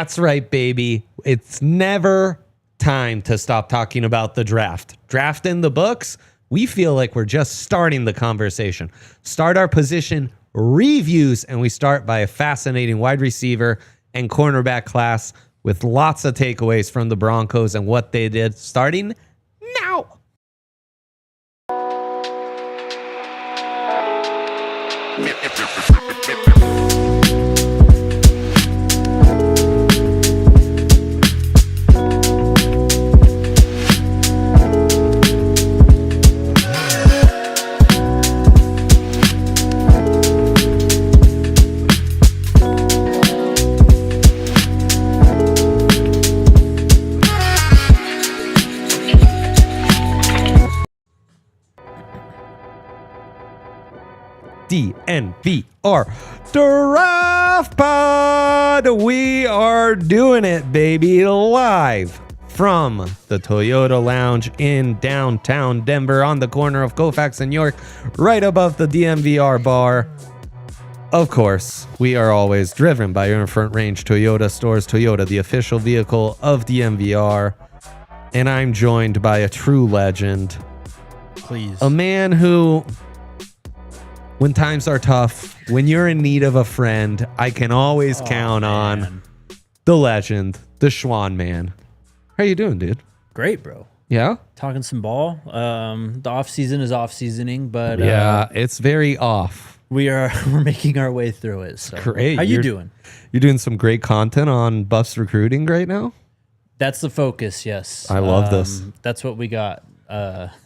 That's right, baby. It's never time to stop talking about the draft. Draft in the books. We feel like we're just starting the conversation. Start our position reviews, and we start by a fascinating wide receiver and cornerback class with lots of takeaways from the Broncos and what they did, starting now. DNVR Draft Pod. We are doing it, baby, live from the Toyota Lounge in downtown Denver on the corner of Colfax and York, right above the DNVR bar. Of course, we are always driven by your Front Range Toyota stores. Toyota, the official vehicle of DNVR. And I'm joined by a true legend. Please. A man who, when times are tough, when you're in need of a friend, I can always count on the legend, the Schwan man. How you doing, dude? Great, bro. Yeah? Talking some ball. The off-season is off-seasoning, but yeah, it's very off. we're making our way through it. So. Great. How you doing? You're doing some great content on Buffs recruiting right now? That's the focus, yes. I love this. That's what we got.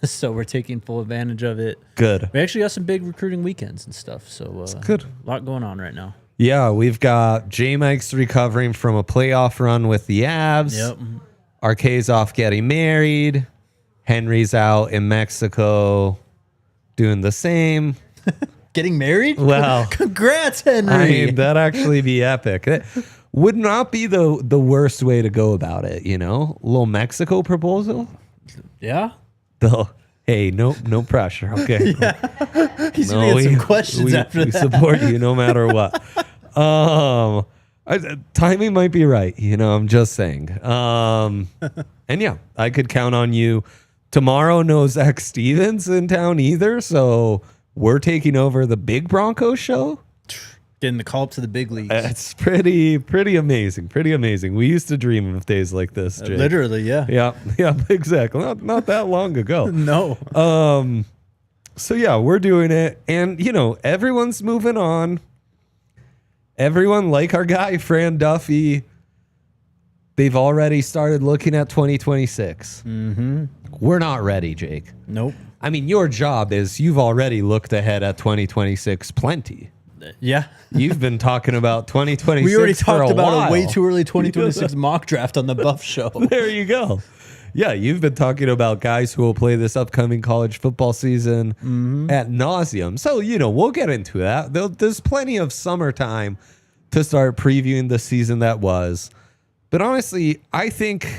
So we're taking full advantage of it. Good. We actually got some big recruiting weekends and stuff. So good. A lot going on right now. Yeah, we've got J-Mike's recovering from a playoff run with the Avs. Yep. RK's off getting married. Henry's out in Mexico doing the same. Getting married? Well, congrats, Henry. I mean, that'd actually be epic. It would not be the worst way to go about it, you know? A little Mexico proposal. Yeah. Hey, no pressure, okay? Yeah. He's gonna get some questions after that. We support you no matter what. Timing might be right, you know, I'm just saying. And yeah, I could count on you. Tomorrow, no Zach Stevens in town either, so we're taking over the big Broncos show. Getting the call up to the big leagues. It's pretty amazing. Pretty amazing. We used to dream of days like this, Jake. Literally, yeah. Yeah, exactly. Not that long ago. No. So yeah, we're doing it. And, you know, everyone's moving on. Everyone, like our guy, Fran Duffy, they've already started looking at 2026. Mm-hmm. We're not ready, Jake. Nope. I mean, your job is you've already looked ahead at 2026 plenty. Yeah. You've been talking about 2026 We already talked about while. a way too early 2026 mock draft on the Buff Show. There you go. Yeah, you've been talking about guys who will play this upcoming college football season at nauseum. So, you know, we'll get into that. There's plenty of summertime to start previewing the season that was. But honestly, I think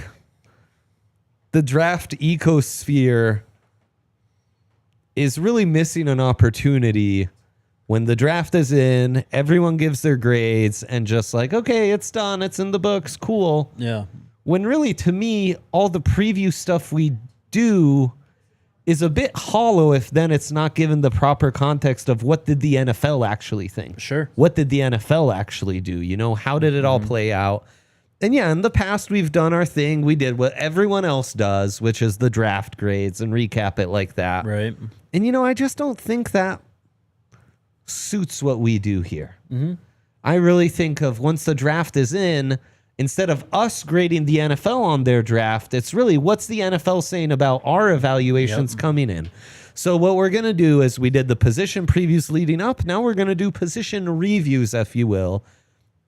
the draft ecosphere is really missing an opportunity when the draft is in, everyone gives their grades and just like, okay, it's done. It's in the books. Cool. Yeah. When really, to me, all the preview stuff we do is a bit hollow if then it's not given the proper context of what did the NFL actually think? Sure. What did the NFL actually do? You know, how did it all play out? And yeah, in the past, we've done our thing. We did what everyone else does, which is the draft grades and recap it like that. Right. And, you know, I just don't think that suits what we do here. Mm-hmm. I really think of once the draft is in, instead of us grading the NFL on their draft, it's really what's the NFL saying about our evaluations coming in. So what we're going to do is we did the position previews leading up. Now we're going to do position reviews, if you will,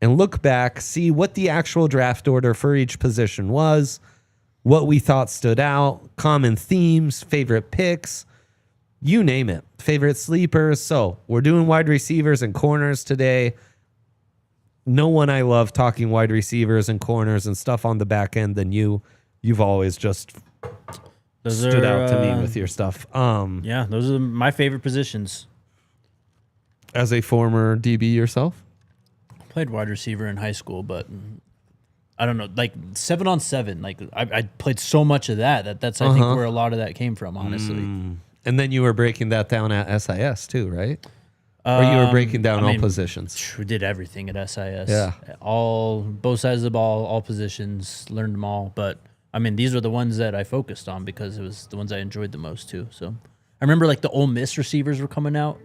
and look back, see what the actual draft order for each position was, what we thought stood out, common themes, favorite picks, you name it, favorite sleepers. So we're doing wide receivers and corners today. No one I love talking wide receivers and corners and stuff on the back end than you. You've always just stood out to me with your stuff. Yeah, those are my favorite positions. As a former DB yourself? Played wide receiver in high school, but I don't know, like 7-on-7. Like I played so much of that's I think where a lot of that came from, honestly. And then you were breaking that down at SIS too, right? Or you were breaking down all positions. We did everything at SIS. Yeah. Both sides of the ball, all positions, learned them all. But I mean, these were the ones that I focused on because it was the ones I enjoyed the most too. So I remember like the Ole Miss receivers were coming out.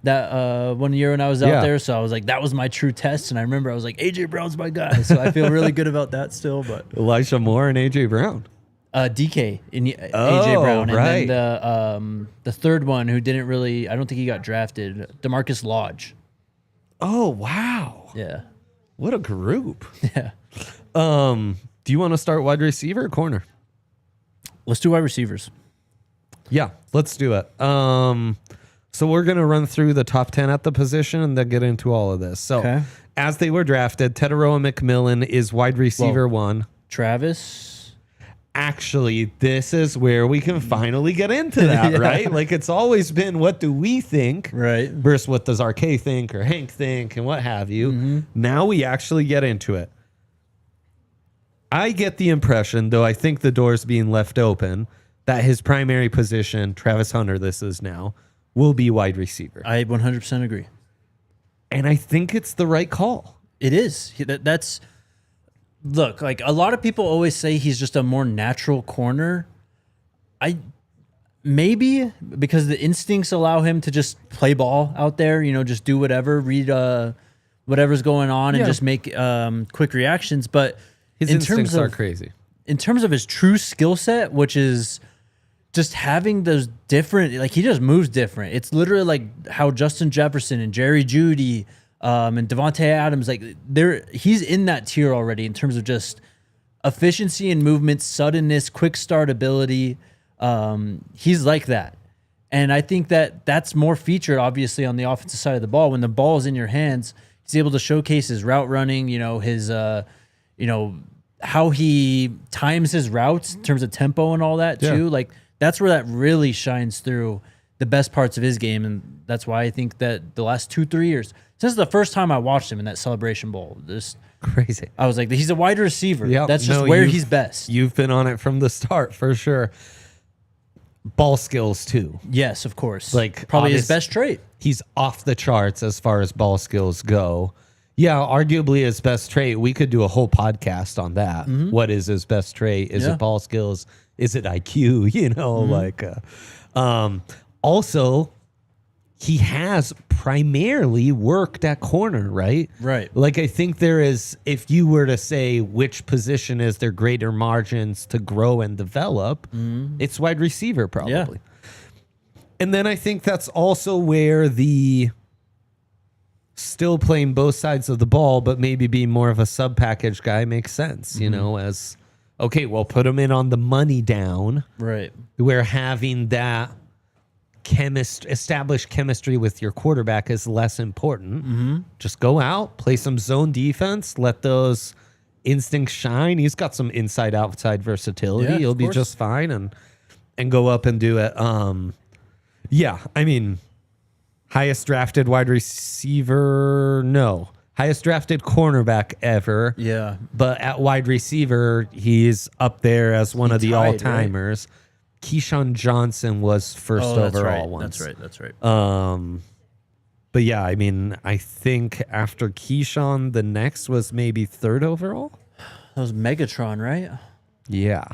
That 1 year when I was out there. So I was like, that was my true test. And I remember I was like, AJ Brown's my guy. So I feel really good about that still. But Elijah Moore and AJ Brown. DK and AJ Brown. And right. then the third one who didn't really, I don't think he got drafted, DeMarcus Lodge. Oh, wow. Yeah. What a group. Yeah. Do you want to start wide receiver or corner? Let's do wide receivers. Yeah, let's do it. So we're going to run through the top 10 at the position and then get into all of this. So as they were drafted, Teteroa McMillan is wide receiver 1. Travis. Actually, this is where we can finally get into that, right? Like it's always been, what do we think? Right. Versus what does RK think or Hank think and what have you. Now we actually get into it. I get the impression, though I think the door's being left open, that his primary position, Travis Hunter, this is now, will be wide receiver. I 100% agree. And I think it's the right call. It is. Look, like a lot of people always say he's just a more natural corner. Maybe because the instincts allow him to just play ball out there, just do whatever, read whatever's going on and just make quick reactions. But his instincts are crazy. In terms of his true skill set, which is just having those different, like he just moves different. It's literally like how Justin Jefferson and Jerry Jeudy and Devontae Adams, like he's in that tier already in terms of just efficiency and movement, suddenness, quick start ability. He's like that. And I think that that's more featured, obviously, on the offensive side of the ball. When the ball is in your hands, he's able to showcase his route running, his, how he times his routes in terms of tempo and all that too. Like that's where that really shines through the best parts of his game. And that's why I think that the last 2-3 years, since the first time I watched him in that Celebration Bowl, just crazy. I was like, he's a wide receiver. Yep. That's just where he's best. You've been on it from the start for sure. Ball skills too. Yes, of course. Like probably his best trait. He's off the charts as far as ball skills go. Yeah, arguably his best trait. We could do a whole podcast on that. What is his best trait? Is it ball skills? Is it IQ? Also, he has primarily worked at corner, right? Right. Like I think there is, if you were to say which position is there greater margins to grow and develop, it's wide receiver probably. Yeah. And then I think that's also where the still playing both sides of the ball, but maybe being more of a sub package guy makes sense, as, okay, well, put him in on the money down. Right. Where having that established chemistry with your quarterback is less important. Just go out, play some zone defense, let those instincts shine. He's got some inside outside versatility. He'll be just fine and go up and do it. I mean, highest drafted wide receiver, no. Highest drafted cornerback ever. Yeah. But at wide receiver, he's up there as one of the all-timers. Right? Keyshawn Johnson was first overall once. That's right. But yeah, I mean, I think after Keyshawn, the next was maybe third overall. That was Megatron, right? Yeah.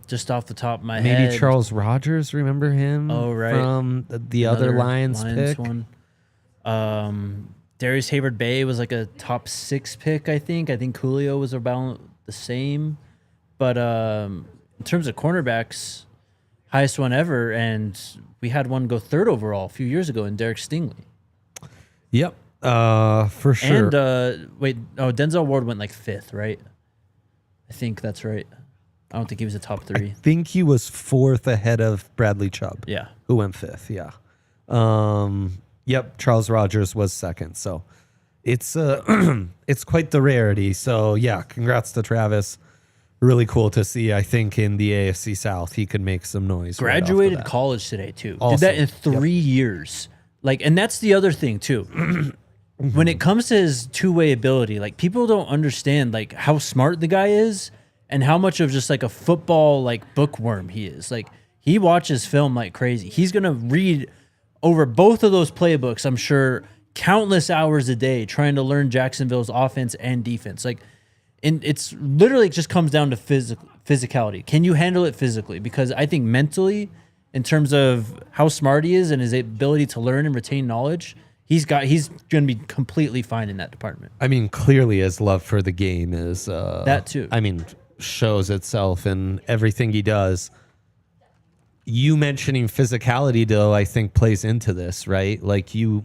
Just off the top of my head. Maybe Charles Rogers, remember him? Oh, right. From the other Lions pick. One. Darius Hayward-Bay was like a top 6 pick, I think. I think Julio was about the same. But in terms of cornerbacks, highest one ever, and we had one go third overall a few years ago in Derek Stingley. Yep, for sure. And Denzel Ward went like 5th, right? I think that's right. I don't think he was a top 3. I think he was 4th ahead of Bradley Chubb. Yeah, who went 5th? Yeah. Yep, Charles Rogers was 2nd. So it's it's quite the rarity. So yeah, congrats to Travis. Really cool to see. I think in the AFC South, he could make some noise. Graduated college today too. Awesome. Did that in 3 years. And that's the other thing too. when it comes to his two-way ability, like people don't understand like how smart the guy is and how much of just like a football like bookworm he is. Like he watches film like crazy. He's going to read over both of those playbooks, I'm sure, countless hours a day trying to learn Jacksonville's offense and defense. Like, and it's literally just comes down to physicality. Can you handle it physically? Because I think mentally, in terms of how smart he is and his ability to learn and retain knowledge, he's going to be completely fine in that department. I mean, clearly his love for the game is that too. I mean, shows itself in everything he does. You mentioning physicality, though, I think plays into this, right? Like the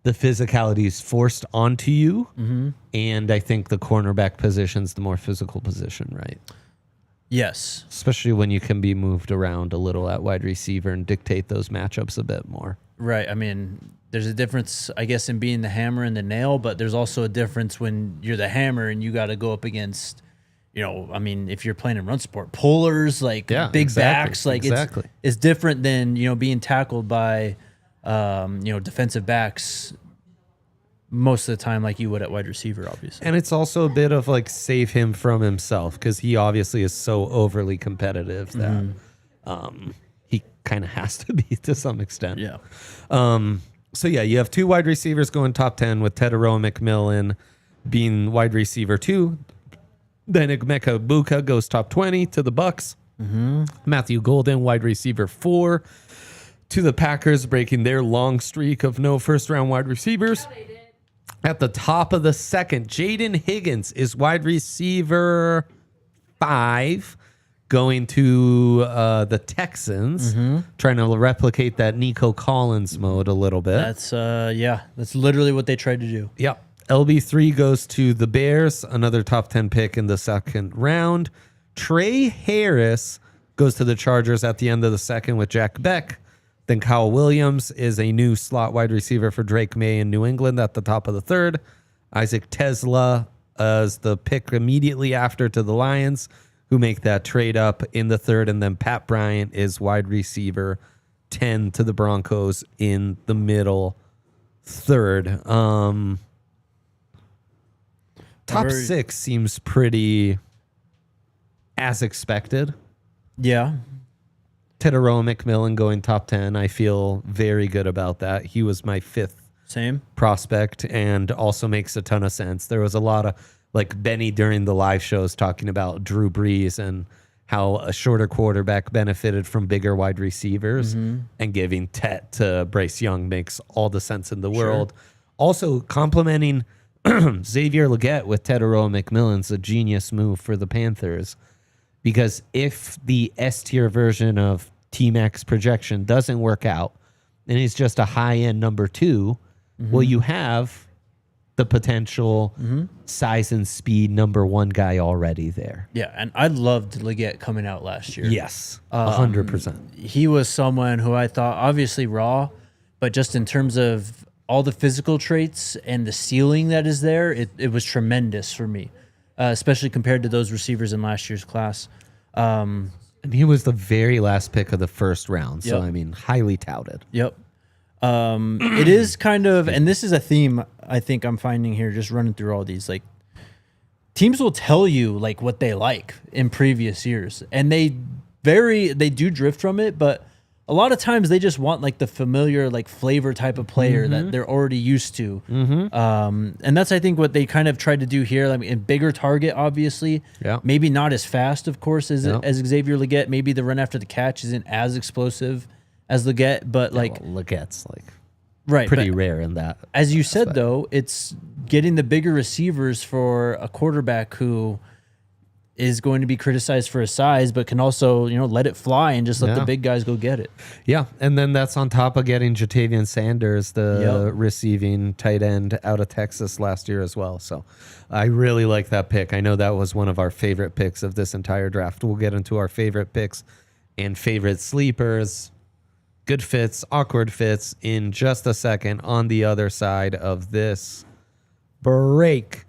physicality is forced onto you, and I think the cornerback position's the more physical position, right? Yes. Especially when you can be moved around a little at wide receiver and dictate those matchups a bit more. Right. I mean, there's a difference, I guess, in being the hammer and the nail, but there's also a difference when you're the hammer and you got to go up against, I mean, if you're playing in run support, pullers, like big backs, like it's different than, being tackled by, defensive backs most of the time like you would at wide receiver, obviously. And it's also a bit of like save him from himself because he obviously is so overly competitive that he kind of has to be to some extent. Yeah. So, you have two wide receivers going top 10 with Teteroa McMillan being wide receiver 2. Then Emeka Egbuka goes top 20 to the Bucks. Matthew Golden, wide receiver 4 to the Packers, breaking their long streak of no first-round wide receivers. At the top of the second, Jaden Higgins is wide receiver 5 going to the Texans, trying to replicate that Nico Collins mode a little bit. That's literally what they tried to do. Yep. LB3 goes to the Bears, another top 10 pick in the second round. Trey Harris goes to the Chargers at the end of the second with Jack Beck. Then Kyle Williams is a new slot wide receiver for Drake May in New England at the top of the third. Isaac Tesla as the pick immediately after to the Lions, who make that trade up in the third. And then Pat Bryant is wide receiver 10 to the Broncos in the middle third. Top 6 seems pretty as expected. Yeah. Teteroa McMillan going top 10. I feel very good about that. He was my 5th prospect and also makes a ton of sense. There was a lot of like Benny during the live shows talking about Drew Brees and how a shorter quarterback benefited from bigger wide receivers, and giving Tet to Bryce Young makes all the sense in the world. Also complimenting Xavier Legette with Teteroa McMillan's a genius move for the Panthers, because if the S-tier version of T-Mac's projection doesn't work out and he's just a high-end number 2, well, you have the potential size and speed number 1 guy already there. Yeah, and I loved Legette coming out last year. Yes, 100%. He was someone who I thought obviously raw, but just in terms of all the physical traits and the ceiling that is there, it was tremendous for me, especially compared to those receivers in last year's class. And he was the very last pick of the first round, so I mean, highly touted. Yep. It is kind of, and this is a theme I think I'm finding here, just running through all these, like teams will tell you like what they like in previous years, and they do drift from it, but a lot of times they just want like the familiar like flavor type of player that they're already used to. And that's, I think, what they kind of tried to do here. I mean, a bigger target, obviously. Yeah. Maybe not as fast, of course, as Xavier Legette. Maybe the run after the catch isn't as explosive as Legette, but like Legette's like pretty rare in that. As you said, though, it's getting the bigger receivers for a quarterback who is going to be criticized for his size, but can also, let it fly and just let the big guys go get it. Yeah, and then that's on top of getting Jatavian Sanders, the receiving tight end out of Texas last year as well. So I really like that pick. I know that was one of our favorite picks of this entire draft. We'll get into our favorite picks and favorite sleepers, good fits, awkward fits in just a second on the other side of this break.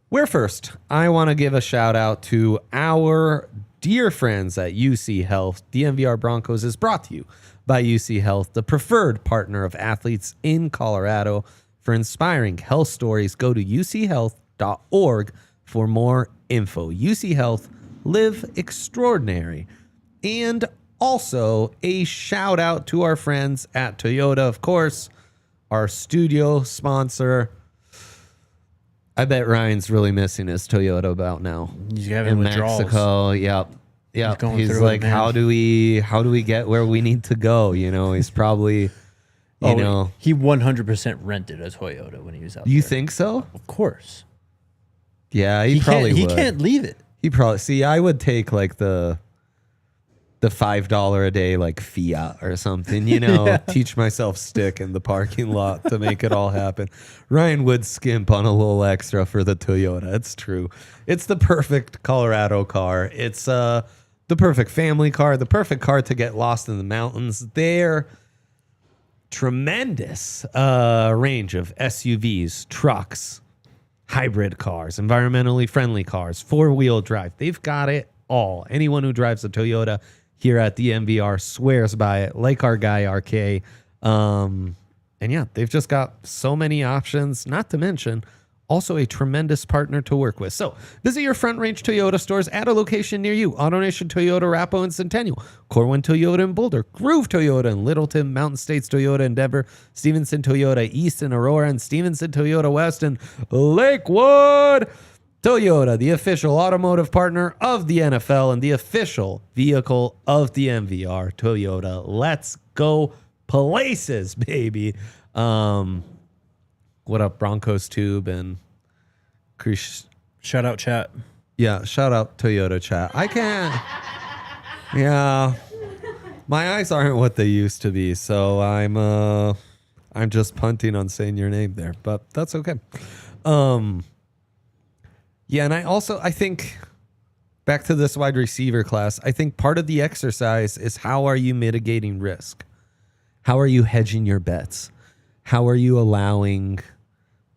Where first, I want to give a shout out to our dear friends at UC Health. DNVR Broncos is brought to you by UC Health, the preferred partner of athletes in Colorado. For inspiring health stories, go to uchealth.org for more info. UC Health, live extraordinary. And also a shout out to our friends at Toyota, of course, our studio sponsor. I bet Ryan's really missing his Toyota about now. He's having in withdrawals. Mexico. Yep. He's through like, it, man. how do we get where we need to go? You know, he's probably, you know. He 100% rented a Toyota when he was out there. You think so? Of course. Yeah, he probably He would. can't leave it. He probably, see, I would take like the $5 a day like Fiat or something, you know, teach myself stick in the parking lot to make it all happen. Ryan would skimp on a little extra for the Toyota. It's true. It's the perfect Colorado car. It's the perfect family car, the perfect car to get lost in the mountains. They're tremendous range of SUVs, trucks, hybrid cars, environmentally friendly cars, four-wheel drive. They've got it all. Anyone who drives a Toyota here at the DNVR swears by it, like our guy RK. And yeah, they've just got so many options, not to mention also a tremendous partner to work with. So visit your Front Range Toyota stores at a location near you. AutoNation Toyota, Arapahoe and Centennial, Corwin Toyota in Boulder, Groove Toyota in Littleton, Mountain States Toyota in Denver, Stevenson Toyota East in Aurora, and Stevenson Toyota West in Lakewood. Toyota, the official automotive partner of the NFL and the official vehicle of the DNVR. Toyota, let's go places, baby. What up, Broncos Tube and Chris? Shout out chat. Yeah, shout out Toyota chat. I can't. Yeah, my eyes aren't what they used to be, so I'm just punting on saying your name there, but that's okay. Yeah, and I think back to this wide receiver class, I think part of the exercise is how are you mitigating risk? How are you hedging your bets? How are you allowing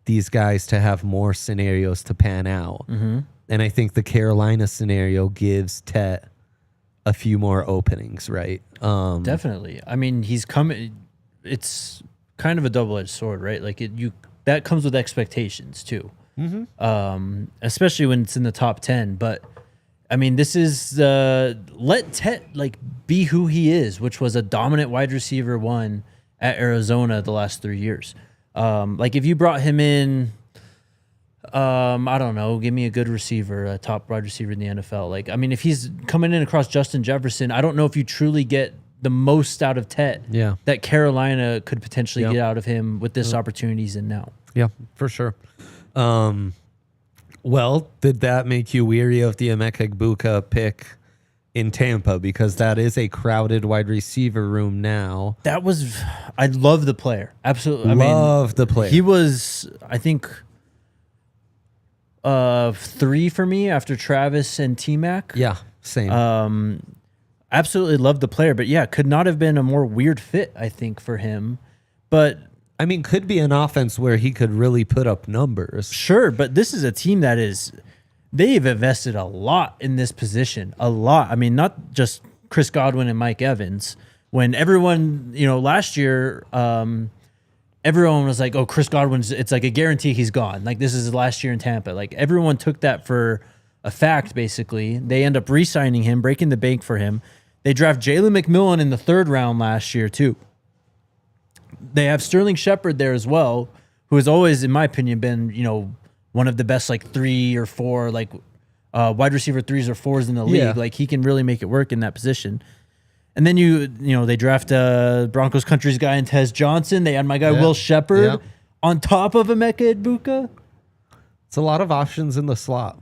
these guys to have more scenarios to pan out? Mm-hmm. And I think the Carolina scenario gives Tet a few more openings, right? Definitely. I mean, he's coming. It's kind of a double-edged sword, right? Like that comes with expectations too. Mm-hmm. Especially when it's in the top 10. But I mean, this is let Tet like be who he is, which was a dominant wide receiver one at Arizona the last 3 years. Like if you brought him in, I don't know, give me a good receiver, a top wide receiver in the NFL. Like, I mean, if he's coming in across Justin Jefferson, I don't know if you truly get the most out of Tet that Carolina could potentially get out of him with this opportunities in now. Yeah, for sure. Well, did that make you weary of the Emeka Egbuka pick in Tampa? Because that is a crowded wide receiver room now. I love the player. Absolutely. Love the player. He was, I think, 3 for me after Travis and T-Mac. Yeah, same. Absolutely love the player, but yeah, could not have been a more weird fit, I think, for him. But I mean, could be an offense where he could really put up numbers. Sure, but this is a team they've invested a lot in this position. A lot. I mean, not just Chris Godwin and Mike Evans. When everyone, last year, everyone was like, oh, Chris Godwin's, it's like a guarantee he's gone. Like, this is his last year in Tampa. Like, everyone took that for a fact, basically. They end up re-signing him, breaking the bank for him. They draft Jalen McMillan in the 3rd round last year, too. They have Sterling Shepard there as well, who has always, in my opinion, been, one of the best, 3 or 4, wide receiver 3s or 4s in the league. Yeah. Like, he can really make it work in that position. And then they draft Broncos country's guy in Tez Johnson. They had my guy Will Shepard on top of Emeka Egbuka. It's a lot of options in the slot.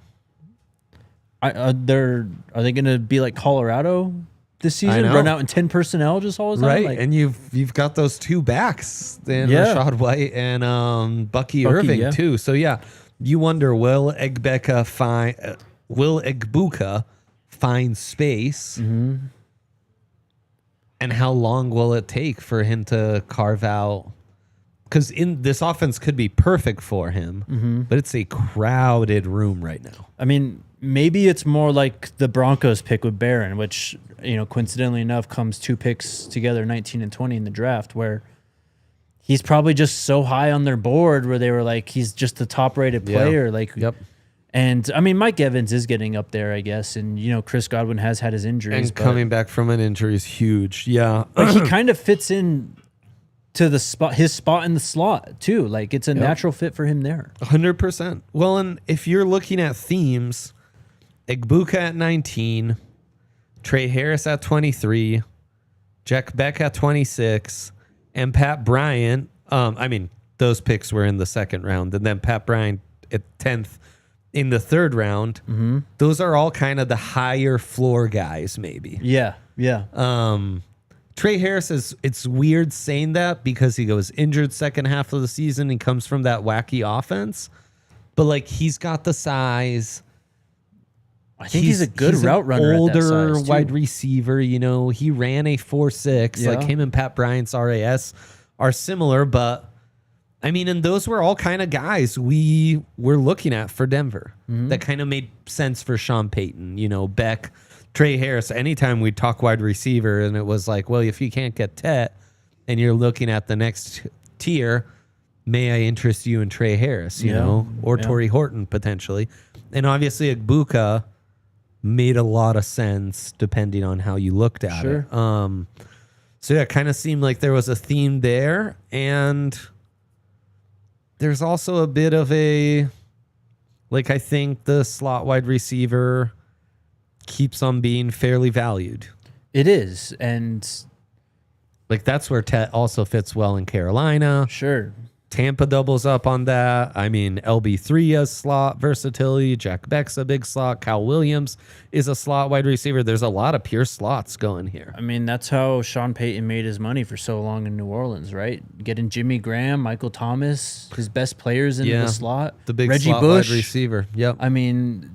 Are they going to be like Colorado this season? Run out in 10 personnel just all the time? Right, and you've got those 2 backs, Rachaad White and Bucky Irving too. So yeah, you wonder, will Egbuka find space? Mm-hmm. And how long will it take for him to carve out? Because this offense could be perfect for him, but it's a crowded room right now. I mean, maybe it's more like the Broncos pick with Barron, which, coincidentally enough, comes 2 picks together, 19 and 20 in the draft, where he's probably just so high on their board where they were like, he's just the top-rated player. Yep. And, I mean, Mike Evans is getting up there, I guess, and, Chris Godwin has had his injuries. And coming back from an injury is huge, yeah. But he kind of fits in to his spot in the slot, too. Like, it's a natural fit for him there. 100%. Well, and if you're looking at themes, Igbuka at 19, Trey Harris at 23, Jack Beck at 26, and Pat Bryant. Those picks were in the second round, and then Pat Bryant at 10th in the third round. Mm-hmm. Those are all kind of the higher floor guys, maybe. Yeah. Trey Harris it's weird saying that because he goes injured second half of the season. He comes from that wacky offense, but like he's got the size. I think he's a good route runner. Older wide receiver, he ran a 4.6. Yeah. Like him and Pat Bryant's RAS are similar, but and those were all kind of guys we were looking at for Denver. Mm-hmm. That kind of made sense for Sean Payton. Beck, Trey Harris. Anytime we talk wide receiver, and it was like, well, if you can't get Tet, and you're looking at the next tier, may I interest you in Trey Harris? Or Torrey Horton potentially, and obviously Igbuka made a lot of sense depending on how you looked at it. So it kind of seemed like there was a theme there, and there's also a bit of I think the slot wide receiver keeps on being fairly valued. It is, and that's where Tet also fits well in Carolina. Sure. Tampa doubles up on that. LB3 has slot versatility. Jack Beck's a big slot. Kyle Williams is a slot wide receiver. There's a lot of pure slots going here. That's how Sean Payton made his money for so long in New Orleans, right? Getting Jimmy Graham, Michael Thomas, his best players in the slot. The big Reggie slot Bush, wide receiver. Yep.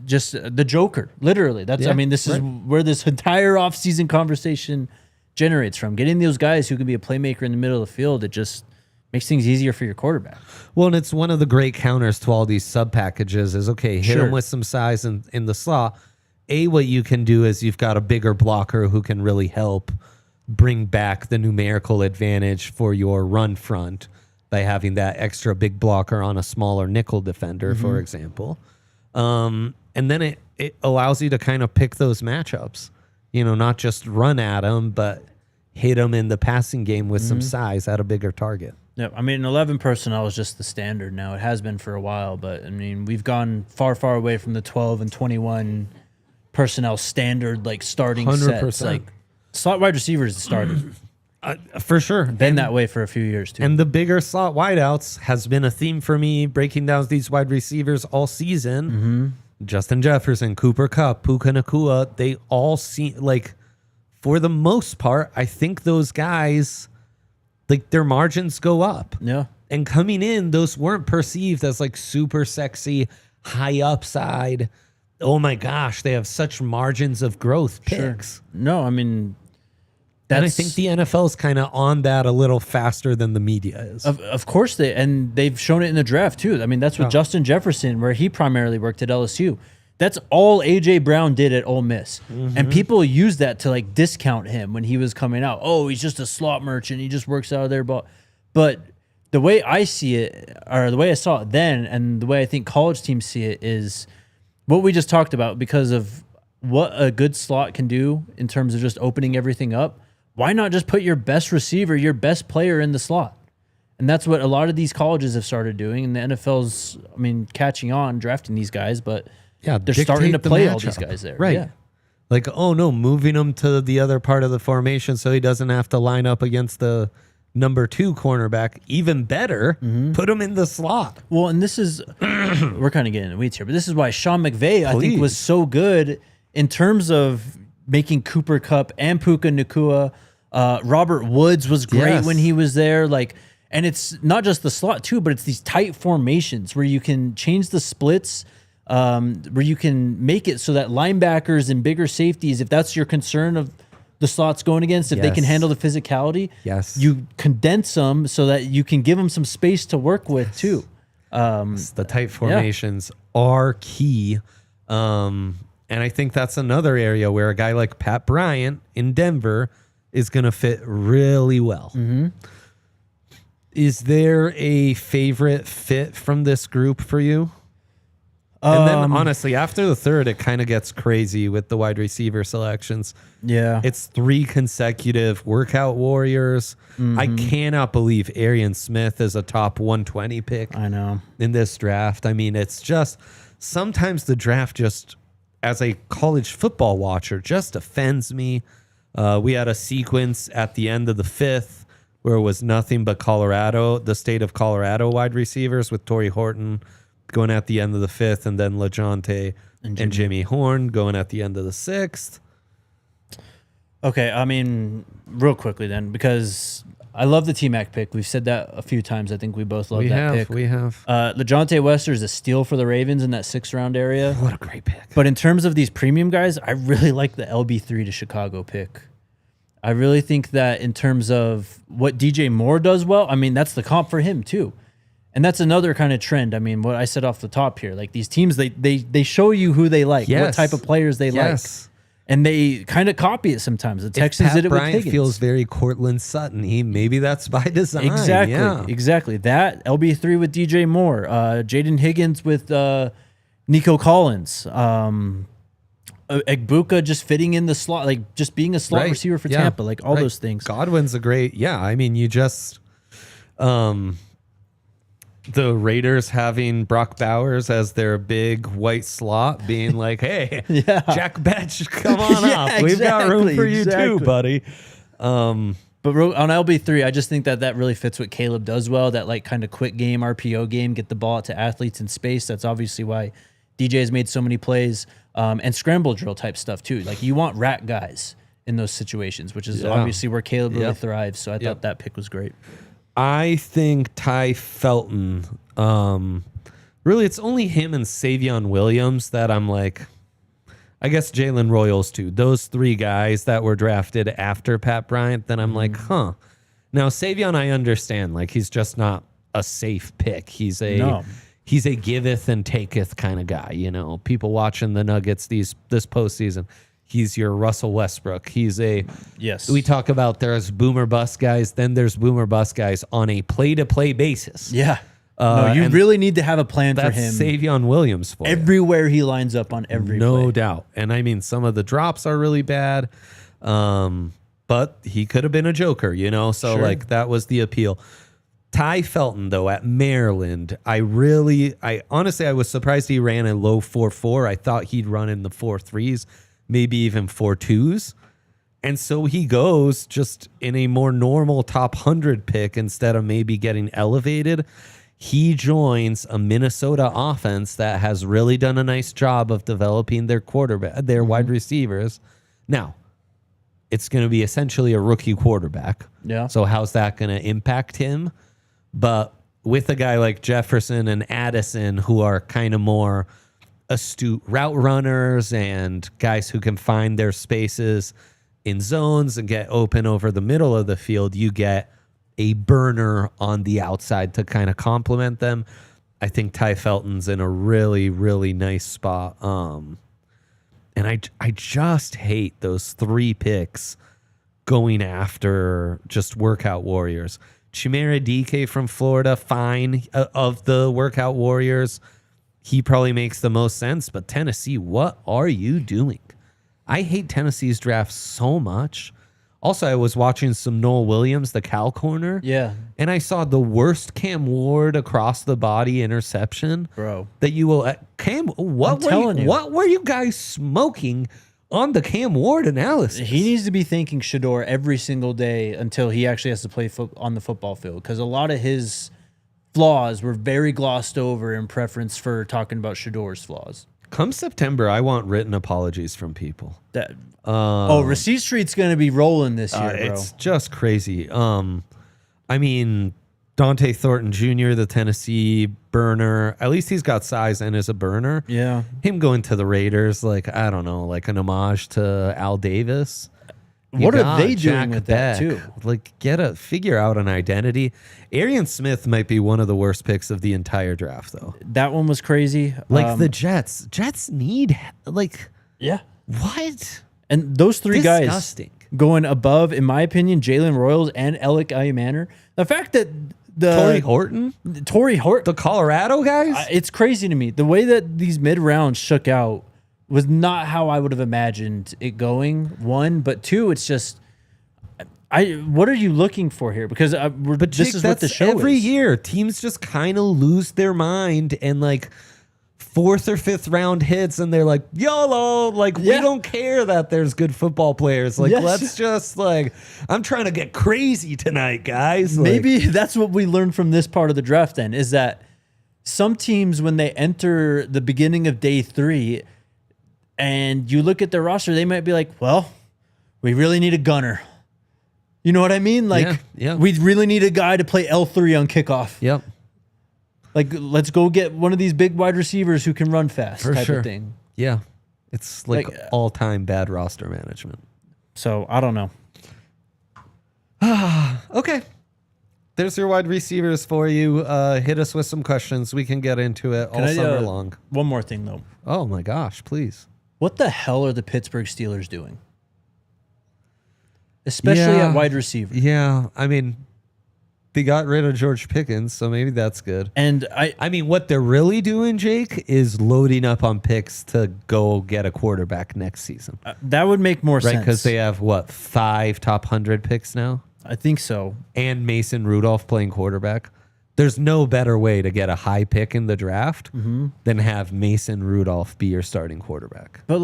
Just the Joker, literally. That's this is where this entire offseason conversation generates from. Getting those guys who can be a playmaker in the middle of the field, it just makes things easier for your quarterback. Well, and it's one of the great counters to all these sub packages is, okay, hit them with some size in the slot. What you can do is you've got a bigger blocker who can really help bring back the numerical advantage for your run front by having that extra big blocker on a smaller nickel defender, for example. And then it allows you to kind of pick those matchups, not just run at them, but hit them in the passing game with some size at a bigger target. Yeah, 11 personnel is just the standard now. It has been for a while, but we've gone far, far away from the 12 and 21 personnel standard, starting 100%. sets. Slot wide receiver is the starter. For sure. Been that way for a few years, too. And the bigger slot wideouts has been a theme for me, breaking down these wide receivers all season. Justin Jefferson, Cooper Kupp, Puka Nacua, they all seem for the most part, I think those guys, their margins go up. Yeah. And coming in, those weren't perceived as super sexy, high upside. Oh my gosh, they have such margins of growth picks. Sure. No, and I think the NFL is kind of on that a little faster than the media is. Of course they've shown it in the draft too. That's with Justin Jefferson, where he primarily worked at LSU. That's all A.J. Brown did at Ole Miss. And people use that to discount him when he was coming out. Oh, he's just a slot merchant. He just works out of there. But the way I see it, or the way I saw it then, and the way I think college teams see it, is what we just talked about because of what a good slot can do in terms of just opening everything up. Why not just put your best receiver, your best player in the slot? And that's what a lot of these colleges have started doing. And the NFL's, catching on, drafting these guys, but they're starting to play all these guys there. Right. Yeah. Oh no, moving him to the other part of the formation so he doesn't have to line up against the number 2 cornerback. Even better, put him in the slot. Well, and this is, we're kind of getting in the weeds here, but this is why Sean McVay, I think, was so good in terms of making Cooper Kupp and Puka Nacua. Robert Woods was great when he was there. And it's not just the slot too, but it's these tight formations where you can change the splits, where you can make it so that linebackers and bigger safeties, if that's your concern of the slots going against, if they can handle the physicality, you condense them so that you can give them some space to work with too. The tight formations are key. And I think that's another area where a guy like Pat Bryant in Denver is going to fit really well. Is there a favorite fit from this group for you? And then, honestly, after the third, it kind of gets crazy with the wide receiver selections. Yeah. It's 3 consecutive workout warriors. I cannot believe Arian Smith is a top 120 pick. I know. In this draft. I mean, it's just sometimes the draft just, as a college football watcher, just offends me. We had a sequence at the end of the 5th where it was nothing but Colorado, the state of Colorado wide receivers with Torrey Horton going at the end of the 5th, and then LeJohntay and Jimmy Horn going at the end of the 6th. Okay, I mean, real quickly then, because I love the T-Mac pick. We've said that a few times. I think we both love that pick. We have. LeJohntay Wester is a steal for the Ravens in that 6th round area. What a great pick. But in terms of these premium guys, I really like the LB3 to Chicago pick. I really think that in terms of what DJ Moore does well, I mean, that's the comp for him too. And that's another kind of trend. I mean, what I said off the top here, like these teams, they show you who they like, what type of players they like. And they kind of copy it sometimes. The Texans did it with Higgins. Feels very Cortland Sutton-y. Maybe that's by design. Exactly. That LB3 with DJ Moore, Jaden Higgins with Nico Collins, Egbuka just fitting in the slot, like just being a slot receiver for Tampa, like all those things. Godwin's a great, I mean, you just, the Raiders having Brock Bowers as their big white slot being like, hey, Jack Betch, come on up. We've got room for you too, buddy. But on LB3, I just think that really fits what Caleb does well, that like kind of quick game, RPO game, get the ball to athletes in space. That's obviously why DJ has made so many plays, and scramble drill type stuff too. Like you want rat guys in those situations, which is obviously where Caleb really thrives. So I thought that pick was great. I think Ty Felton, really it's only him and Savion Williams that I'm like, I guess Jalen Royals too. Those 3 guys that were drafted after Pat Bryant, then I'm like, huh. Now Savion, I understand, like he's just not a safe pick. He's a giveth and taketh kind of guy. You know, people watching the Nuggets this postseason. He's your Russell Westbrook. He's a we talk about there's boomer bust guys, then there's boomer bust guys on a play-to-play basis. Yeah. No, you really need to have a plan for him. That's Savion Williams for everywhere he lines up on every play. No doubt. And I mean, some of the drops are really bad, but he could have been a joker, you know? So, like, that was the appeal. Ty Felton, though, at Maryland, I honestly, I was surprised he ran a low 4.4. I thought he'd run in the 4.3s. Maybe even 4.2s. And so he goes just in a more normal top 100 pick instead of maybe getting elevated. He joins a Minnesota offense that has really done a nice job of developing their quarterback, their wide receivers. Now, it's going to be essentially a rookie quarterback. Yeah. So how's that going to impact him? But with a guy like Jefferson and Addison, who are kind of more astute route runners and guys who can find their spaces in zones and get open over the middle of the field, you get a burner on the outside to kind of complement them. I think Ty Felton's in a really, really nice spot. And I just hate those 3 picks going after just workout warriors. Chimere DK from Florida, fine. Of the workout warriors, he probably makes the most sense, but Tennessee, what are you doing? I hate Tennessee's draft so much. Also, I was watching some Noel Williams, the Cal corner. Yeah. And I saw the worst Cam Ward across the body interception. Bro. That you will... Cam, what were you guys smoking on the Cam Ward analysis? He needs to be thanking Shador every single day until he actually has to play on the football field, because a lot of his flaws were very glossed over in preference for talking about Shador's flaws. Come September, I want written apologies from people. Receipt Street's going to be rolling this year, bro. It's just crazy. I mean, Dante Thornton Jr., the Tennessee burner, at least he's got size and is a burner. Yeah. Him going to the Raiders, like, I don't know, like an homage to Al Davis. What are they doing with that too? Like, figure out an identity. Arian Smith might be one of the worst picks of the entire draft, though. That one was crazy. Like the Jets need yeah. What? And those three Disgusting. guys going above, in my opinion, Jalen Royals and Alec Aymanor. The fact that Torrey Horton, the Colorado guys. It's crazy to me. The way that these mid rounds shook out was not how I would have imagined it going. One, but two, it's just, what are you looking for here? Because this is what the show every is. year. Teams just kind of lose their mind and like fourth or fifth round hits, and they're like, YOLO, like we don't care that there's good football players. Like let's just like, I'm trying to get crazy tonight, guys. Maybe that's what we learned from this part of the draft. Then is that some teams, when they enter the beginning of day 3. And you look at their roster, they might be like, well, we really need a gunner. You know what I mean? Like, we really need a guy to play L3 on kickoff. Yep. Like, let's go get one of these big wide receivers who can run fast type of thing. Yeah. It's like all-time bad roster management. So, I don't know. Okay. There's your wide receivers for you. Hit us with some questions. We can get into it all summer long. One more thing, though. Oh, my gosh. Please. What the hell are the Pittsburgh Steelers doing? Especially at wide receiver. Yeah, I mean, they got rid of George Pickens, so maybe that's good. And I mean, what they're really doing, Jake, is loading up on picks to go get a quarterback next season. That would make more sense. Right, because they have, 5 top 100 picks now? I think so. And Mason Rudolph playing quarterback. There's no better way to get a high pick in the draft than have Mason Rudolph be your starting quarterback. But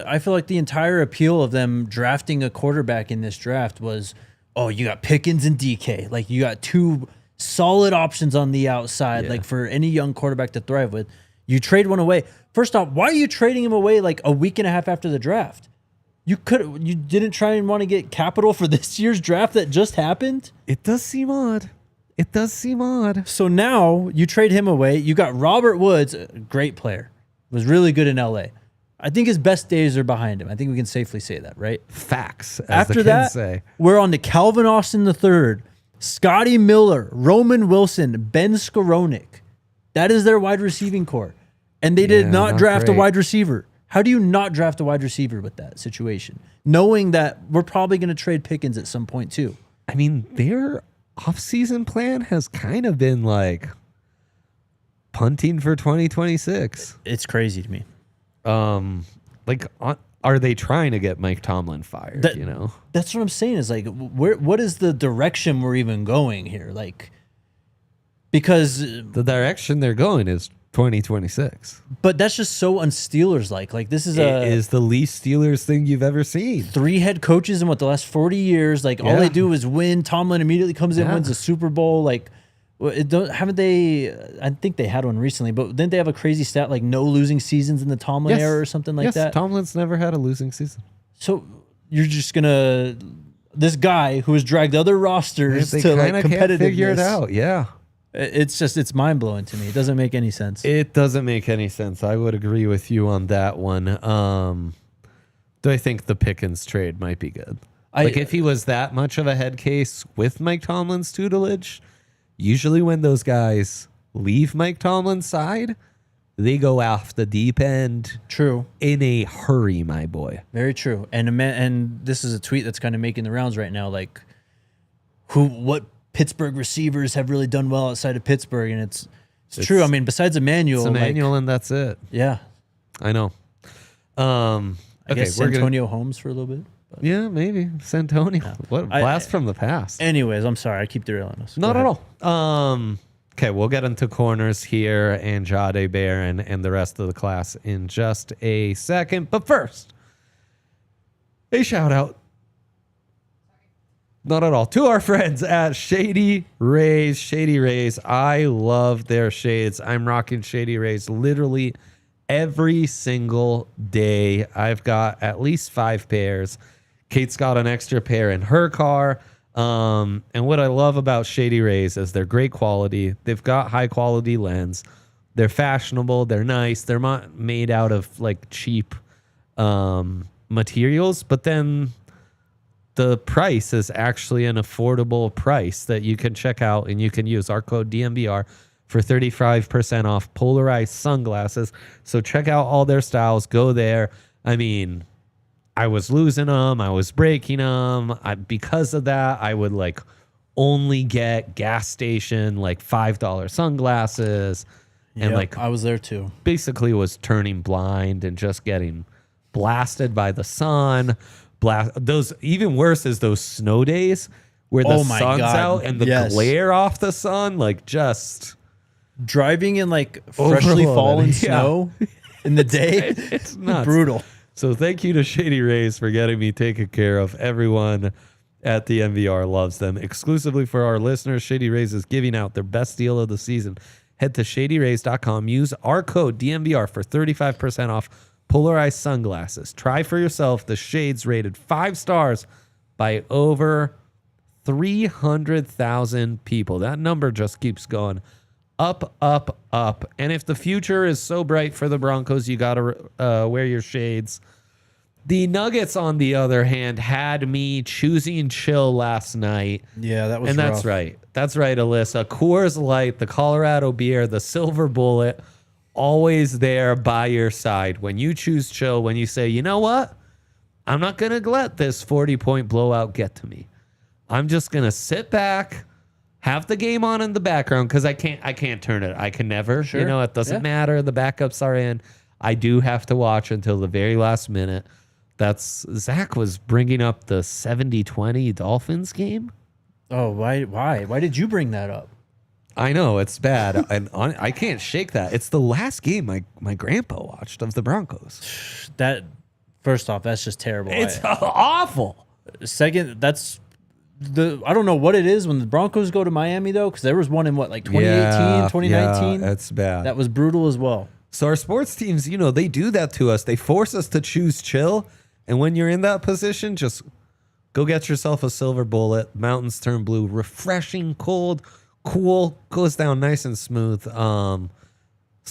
I feel like the entire appeal of them drafting a quarterback in this draft was, oh, you got Pickens and DK. Like, you got 2 solid options on the outside, like for any young quarterback to thrive with. You trade one away. First off, why are you trading him away like a week and a half after the draft? You didn't try and want to get capital for this year's draft that just happened? It does seem odd. It does seem odd. So now you trade him away. You got Robert Woods, a great player, was really good in LA. I think his best days are behind him. I think we can safely say that, right? Facts. After that, we're on to Calvin Austin III, Scotty Miller, Roman Wilson, Ben Skowronek. That is their wide receiving core. And they did not draft a wide receiver. How do you not draft a wide receiver with that situation? Knowing that we're probably going to trade Pickens at some point too. I mean, their offseason plan has kind of been like punting for 2026. It's crazy to me. Are they trying to get Mike Tomlin fired? That's what I'm saying. Is like, what is the direction we're even going here? Like, because the direction they're going is 2026. But that's just so un-Steelers like. Like, this is the least Steelers thing you've ever seen. 3 head coaches in the last 40 years. Like, all they do is win. Tomlin immediately comes in, wins a Super Bowl. Like, haven't they? I think they had one recently, but didn't they have a crazy stat like no losing seasons in the Tomlin era or something like that? Tomlin's never had a losing season. So you're just gonna this guy who has dragged other rosters to like competitiveness. Can't figure it out. Yeah. It's mind blowing to me. It doesn't make any sense. It doesn't make any sense. I would agree with you on that one. Do I think the Pickens trade might be good? If he was that much of a head case with Mike Tomlin's tutelage, usually when those guys leave Mike Tomlin's side, they go off the deep end. True. In a hurry, my boy. Very true. And this is a tweet that's kind of making the rounds right now. Like, what Pittsburgh receivers have really done well outside of Pittsburgh, and it's true. I mean, besides Emmanuel, and that's it. Yeah, I know. I guess Santonio Holmes for a little bit. But. Yeah, maybe Santonio. Yeah. What blast from the past. Anyways, I'm sorry, I keep derailing us. Not at all. Okay, we'll get into corners here and Jahdae Barron and the rest of the class in just a second. But first, a shout out. Not at all. To our friends at Shady Rays. Shady Rays. I love their shades. I'm rocking Shady Rays literally every single day. I've got at least 5 pairs. Kate's got an extra pair in her car. And what I love about Shady Rays is they're great quality. They've got high quality lens. They're fashionable. They're nice. They're not made out of like cheap materials, but then the price is actually an affordable price that you can check out, and you can use our code DNVR for 35% off polarized sunglasses. So check out all their styles. Go there. I mean, I was losing them. I was breaking them. Because of that, I would like only get gas station like $5 sunglasses. And like I was there too. Basically was turning blind and just getting blasted by the sun. Those even worse is those snow days where the sun's out and the glare off the sun, like just driving in like freshly fallen snow in the day. It's nuts. Brutal. So thank you to Shady Rays for getting me taken care of. Everyone at the NVR loves them. Exclusively for our listeners, Shady Rays is giving out their best deal of the season. Head to shadyrays.com. Use our code DNVR for 35% off polarized sunglasses. Try for yourself the shades rated 5 stars by over 300,000 people. That number just keeps going up, up, up. And if the future is so bright for the Broncos, you got to wear your shades. The Nuggets, on the other hand, had me choosing chill last night. Yeah, that was rough. That's right. That's right, Alyssa. Coors Light, the Colorado beer, the silver bullet, always there by your side. When you choose chill, when you say, you know what? I'm not going to let this 40-point blowout get to me. I'm just going to sit back, have the game on in the background, because I can't turn it. I can never. Sure. You know, it doesn't matter. The backups are in. I do have to watch until the very last minute. Zach was bringing up the 70-20 Dolphins game. Oh, why? Why did you bring that up? I know, it's bad. I can't shake that. It's the last game my grandpa watched of the Broncos. That, first off, that's just terrible. It's awful. Second, I don't know what it is when the Broncos go to Miami, though, because there was one in, 2018, 2019? Yeah, that's bad. That was brutal as well. So our sports teams, they do that to us. They force us to choose chill. And when you're in that position, just go get yourself a silver bullet. Mountains turn blue. Refreshing, cold, cool. Goes down nice and smooth. So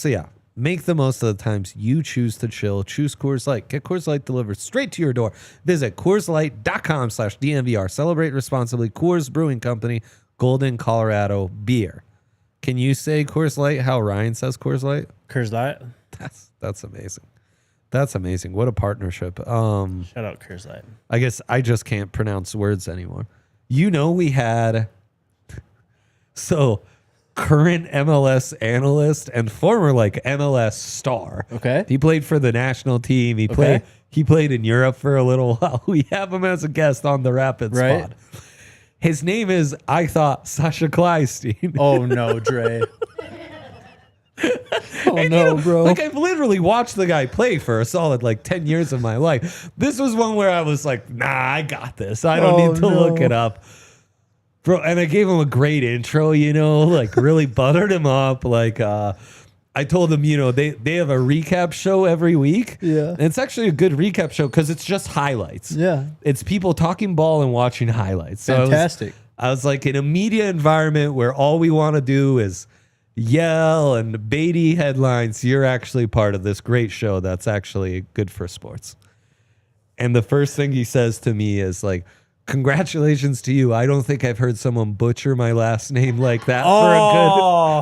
yeah, make the most of the times you choose to chill. Choose Coors Light. Get Coors Light delivered straight to your door. Visit CoorsLight.com/DNVR. Celebrate responsibly. Coors Brewing Company, Golden, Colorado beer. Can you say Coors Light how Ryan says Coors Light? Coors Light. That's amazing. That's amazing. What a partnership. Shout out Coors Light. I guess I just can't pronounce words anymore. We had current MLS analyst and former MLS star. Okay. He played for the national team. He played in Europe for a little while. We have him as a guest on the Rapid Spot. His name is, I thought, Sasha Kleinstein. Oh no, Dre. Oh and no, bro. I've literally watched the guy play for a solid 10 years of my life. This was one where I was like, nah, I got this. I don't need to look it up. Bro, and I gave him a great intro, really buttered him up. I told him, they have a recap show every week. Yeah. And it's actually a good recap show because it's just highlights. Yeah. It's people talking ball and watching highlights. So fantastic. I was like, in a media environment where all we want to do is yell and Beatty headlines, you're actually part of this great show that's actually good for sports. And the first thing he says to me is congratulations to you. I don't think I've heard someone butcher my last name like that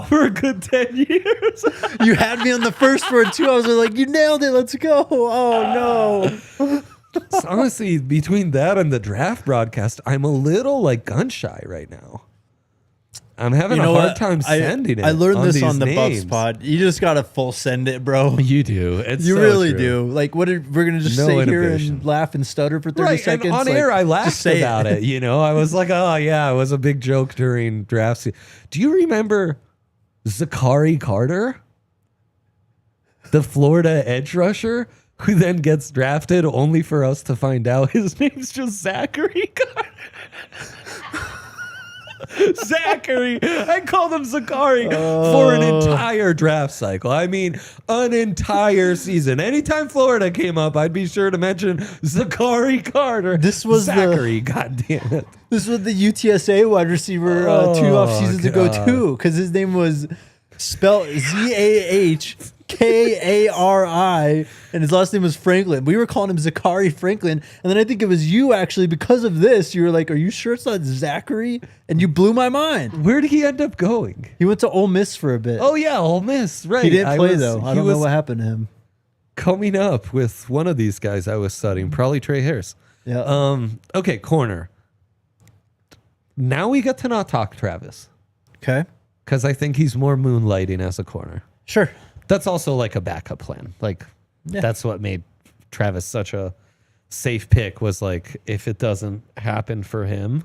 for a good 10 years. You had me on the first word too. I was like, you nailed it. Let's go. Oh no. So honestly, between that and the draft broadcast, I'm a little gun shy right now. I'm having a hard time sending it. I learned this on the names. Bucks pod. You just gotta full send it, bro. You do. You really do. We're gonna just sit here and laugh and stutter for 30 seconds. And on air, I laughed about it. I was like, oh yeah, it was a big joke during draft season. Do you remember Zachary Carter, the Florida edge rusher, who then gets drafted only for us to find out his name's just Zachary Carter? Zachary. I called him Zachary for an entire draft cycle. I mean, an entire season. Anytime Florida came up, I'd be sure to mention Zachary Carter. This was Zachary, God damn it. This was the UTSA wide receiver 2 off seasons ago too, because his name was spelled ZAH Kari, and his last name was Franklin. We were calling him Zachary Franklin, and then I think it was you actually because of this. You were like, "Are you sure it's not Zachary?" And you blew my mind. Where did he end up going? He went to Ole Miss for a bit. Oh yeah, Ole Miss. Right. He didn't play though. I don't know what happened to him. Coming up with one of these guys I was studying, probably Trey Harris. Yeah. Okay, corner. Now we get to not talk Travis. Okay. Because I think he's more moonlighting as a corner. Sure. That's also like a backup plan. Like, that's what made Travis such a safe pick, was like, if it doesn't happen for him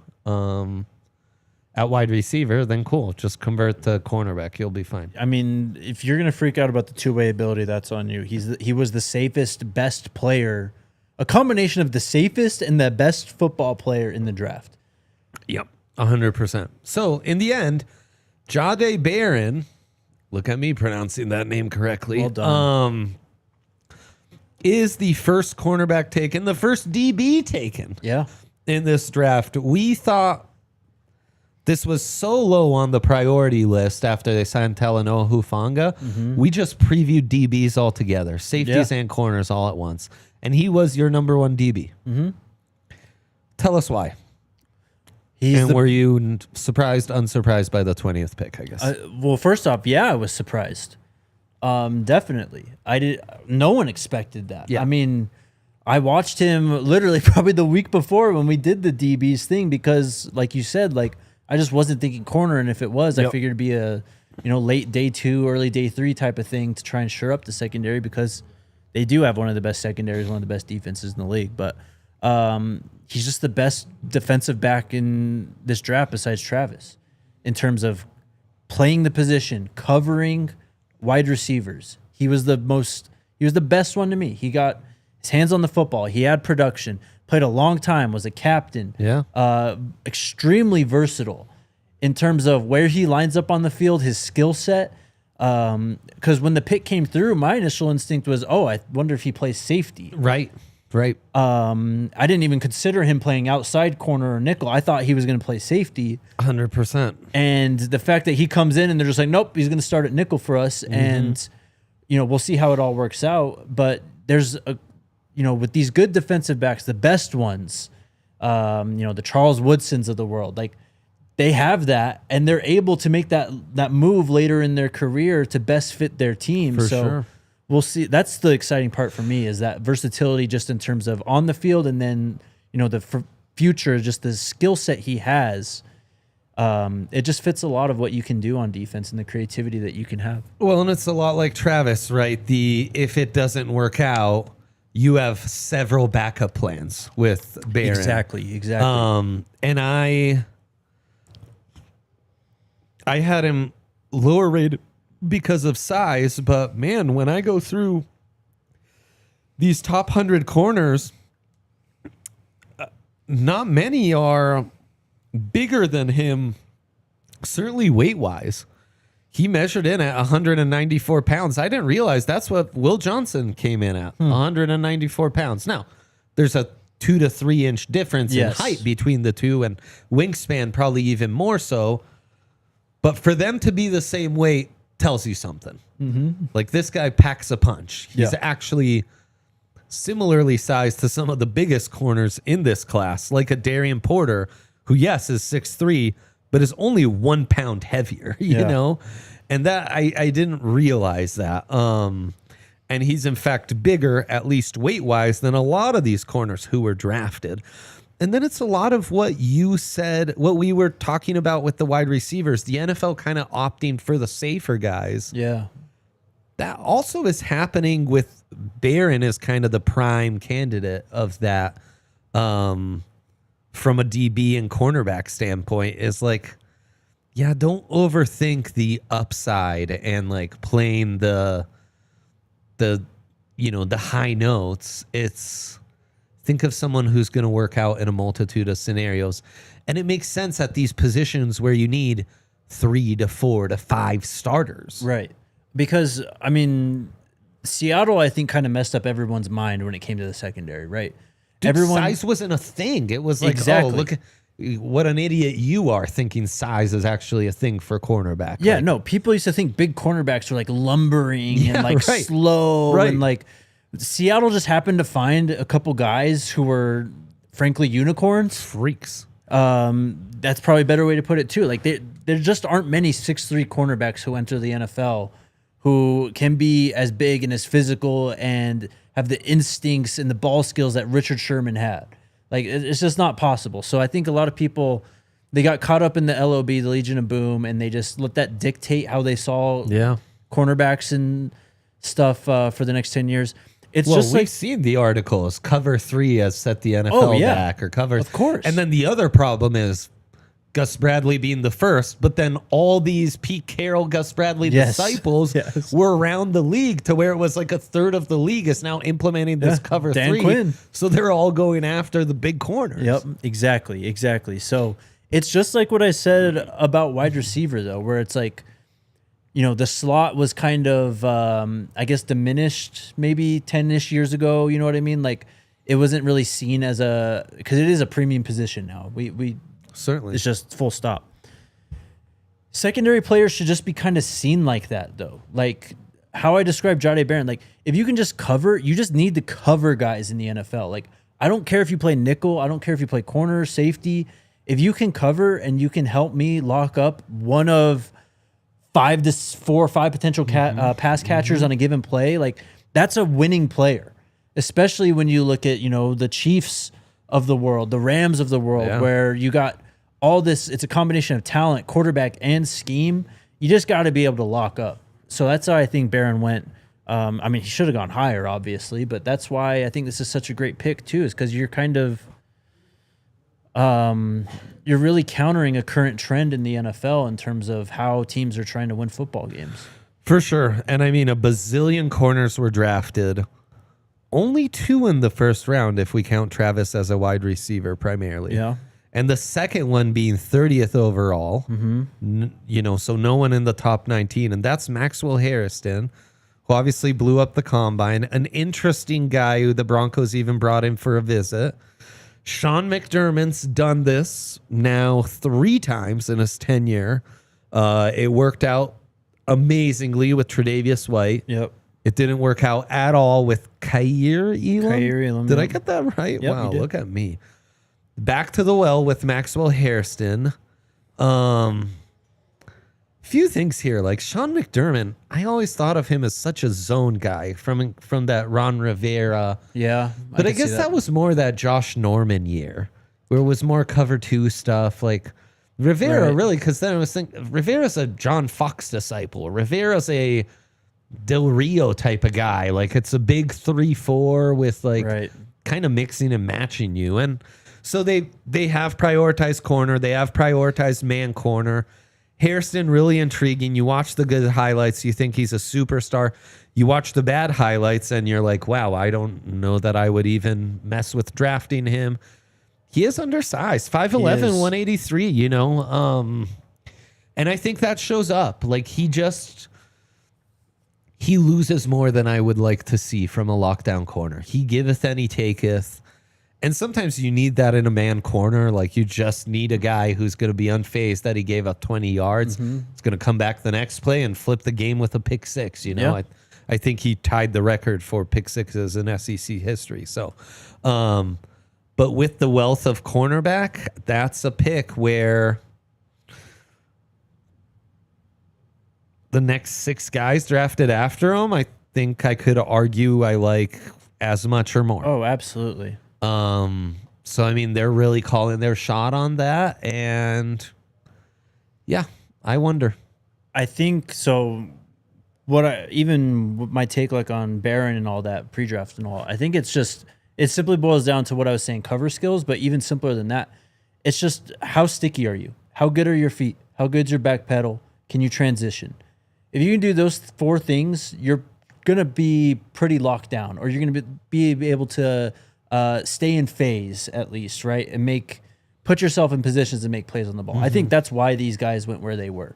at wide receiver, then cool. Just convert to cornerback. You'll be fine. I mean, if you're going to freak out about the two-way ability, that's on you. He was the safest, best player, a combination of the safest and the best football player in the draft. Yep, 100%. So, in the end, Jahdae Barron, look at me pronouncing that name correctly. Well done. Is the first cornerback taken, the first DB taken. Yeah. In this draft. We thought this was so low on the priority list after they signed Talanoa Hufanga. Mm-hmm. We just previewed DBs all together, safeties and corners all at once. And he was your number one DB. Mm-hmm. Tell us why. Were you surprised, unsurprised by the 20th pick, I guess? Well, first off, yeah, I was surprised. Definitely. No one expected that. Yeah. I mean, I watched him literally probably the week before when we did the DBs thing because, like you said, like I just wasn't thinking corner, and if it was, I figured it'd be a late day 2, early day 3 type of thing to try and shore up the secondary because they do have one of the best secondaries, one of the best defenses in the league. But he's just the best defensive back in this draft besides Travis in terms of playing the position, covering wide receivers. He was the best one to me. He got his hands on the football. He had production, played a long time, was a captain. Yeah. Extremely versatile in terms of where he lines up on the field, his skill set. Because when the pick came through, my initial instinct was, I wonder if he plays safety. Right. I didn't even consider him playing outside corner or nickel. I thought he was going to play safety. 100%. And the fact that he comes in and they're just like, nope, he's going to start at nickel for us. Mm-hmm. And, we'll see how it all works out. But there's with these good defensive backs, the best ones, the Charles Woodsons of the world, like they have that and they're able to make that move later in their career to best fit their team. For sure. We'll see. That's the exciting part for me is that versatility just in terms of on the field and then, the future, just the skill set he has. It just fits a lot of what you can do on defense and the creativity that you can have. Well, and it's a lot like Travis, right? If it doesn't work out, you have several backup plans with Barron. Exactly. And I had him lower rated because of size, but man, when I go through these top 100 corners, not many are bigger than him, certainly weight-wise. He measured in at 194 pounds. I didn't realize that's what Will Johnson came in at, 194 pounds. Now, there's a 2 to 3 inch difference in height between the two, and wingspan probably even more so. But for them to be the same weight tells you something. Mm-hmm. Like this guy packs a punch. He's actually similarly sized to some of the biggest corners in this class, like a Darian Porter, who, yes, is 6'3", but is only 1 pound heavier, you know? And that I didn't realize that. And he's, in fact, bigger, at least weight-wise, than a lot of these corners who were drafted. And then it's a lot of what you said, what we were talking about with the wide receivers, the NFL kind of opting for the safer guys. Yeah. That also is happening with Barron as kind of the prime candidate of that. From a DB and cornerback standpoint, is like, don't overthink the upside and like playing the high notes. It's think of someone who's going to work out in a multitude of scenarios. And it makes sense at these positions where you need 3 to 4 to 5 starters. Right. Because, I mean, Seattle, I think, kind of messed up everyone's mind when it came to the secondary, right? Dude, size wasn't a thing. It was like, look, what an idiot you are thinking size is actually a thing for cornerback. Yeah, Like, no, people used to think big cornerbacks were like lumbering and like right. slow Right. and like Seattle just happened to find a couple guys who were frankly unicorns. freaks. That's probably a better way to put it too. Like there just aren't many 6'3" cornerbacks who enter the NFL who can be as big and as physical and have the instincts and the ball skills that Richard Sherman had. Like it's just not possible. So I think a lot of people, they got caught up in the LOB, the Legion of Boom, and they just let that dictate how they saw cornerbacks and stuff for the next 10 years. It's Well, just we've like, seen the articles. Cover 3 has set the NFL back, or cover. Of course. And then the other problem is Gus Bradley being the first, but then all these Pete Carroll, Gus Bradley disciples were around the league to where it was like a third of the league is now implementing this cover Dan 3. Quinn. So they're all going after the big corners. Yep, exactly. So it's just like what I said about wide receiver, though, where it's like, you know, the slot was kind of, I guess, diminished maybe 10-ish years ago. You know what I mean? Like, it wasn't really seen as because it is a premium position now. We Certainly. It's just full stop. Secondary players should just be kind of seen like that, though. Like how I described Jahdae Barron. Like, if you can just cover, you just need to cover guys in the NFL. Like, I don't care if you play nickel. I don't care if you play corner, safety. If you can cover and you can help me lock up one of 4 or 5 potential pass catchers on a given play, like that's a winning player. Especially when you look at, you know, the Chiefs of the world, the Rams of the world, where you got all this, it's a combination of talent, quarterback, and scheme. You just got to be able to lock up. So that's how I think Barron went. I mean, he should have gone higher, obviously, but that's why I think this is such a great pick, too, is because you're kind of, you're really countering a current trend in the NFL in terms of how teams are trying to win football games. For sure. And I mean, a bazillion corners were drafted. Only 2 in the first round, if we count Travis as a wide receiver primarily. Yeah. And the second one being 30th overall. You know, so no one in the top 19. And that's Maxwell Harrison, who obviously blew up the combine. An interesting guy who the Broncos even brought in for a visit. Sean McDermott's done this now 3 times in his tenure. It worked out amazingly with Tre'Davious White. Yep. It didn't work out at all with Kaiir Elam. Did I get that right? Yep, wow, look at me. Back to the well with Maxwell Hairston. Few things here. Like Sean McDermott, I always thought of him as such a zone guy from that Ron Rivera. Yeah. But I guess that was more that Josh Norman year, where it was more cover 2 stuff. Like Rivera, really, because then I was thinking, Rivera's a John Fox disciple. Rivera's a Del Rio type of guy. Like it's a big 3-4 with like kind of mixing and matching you. And so they have prioritized corner. They have prioritized man corner. Hairston, really intriguing. You watch the good highlights, you think he's a superstar. You watch the bad highlights and you're like, wow, I don't know that I would even mess with drafting him. He is undersized, 5'11", 183, you know. And I think that shows up. Like he loses more than I would like to see from a lockdown corner. He giveth and he taketh. And sometimes you need that in a man corner. Like you just need a guy who's going to be unfazed that he gave up 20 yards. It's going to come back the next play and flip the game with a pick 6. You know, I think he tied the record for pick 6s in SEC history. So, but with the wealth of cornerback, that's a pick where the next 6 guys drafted after him, I think I could argue I like as much or more. Oh, absolutely. So I mean, they're really calling their shot on that, and yeah, I wonder. I think so. Even my take like on Barron and all that pre-draft and all, I think it simply boils down to what I was saying, cover skills, but even simpler than that, it's just how sticky are you? How good are your feet? How good's your back pedal? Can you transition? If you can do those 4 things, you're going to be pretty locked down, or you're going to be able to stay in phase at least, right? And put yourself in positions to make plays on the ball. I think that's why these guys went where they were,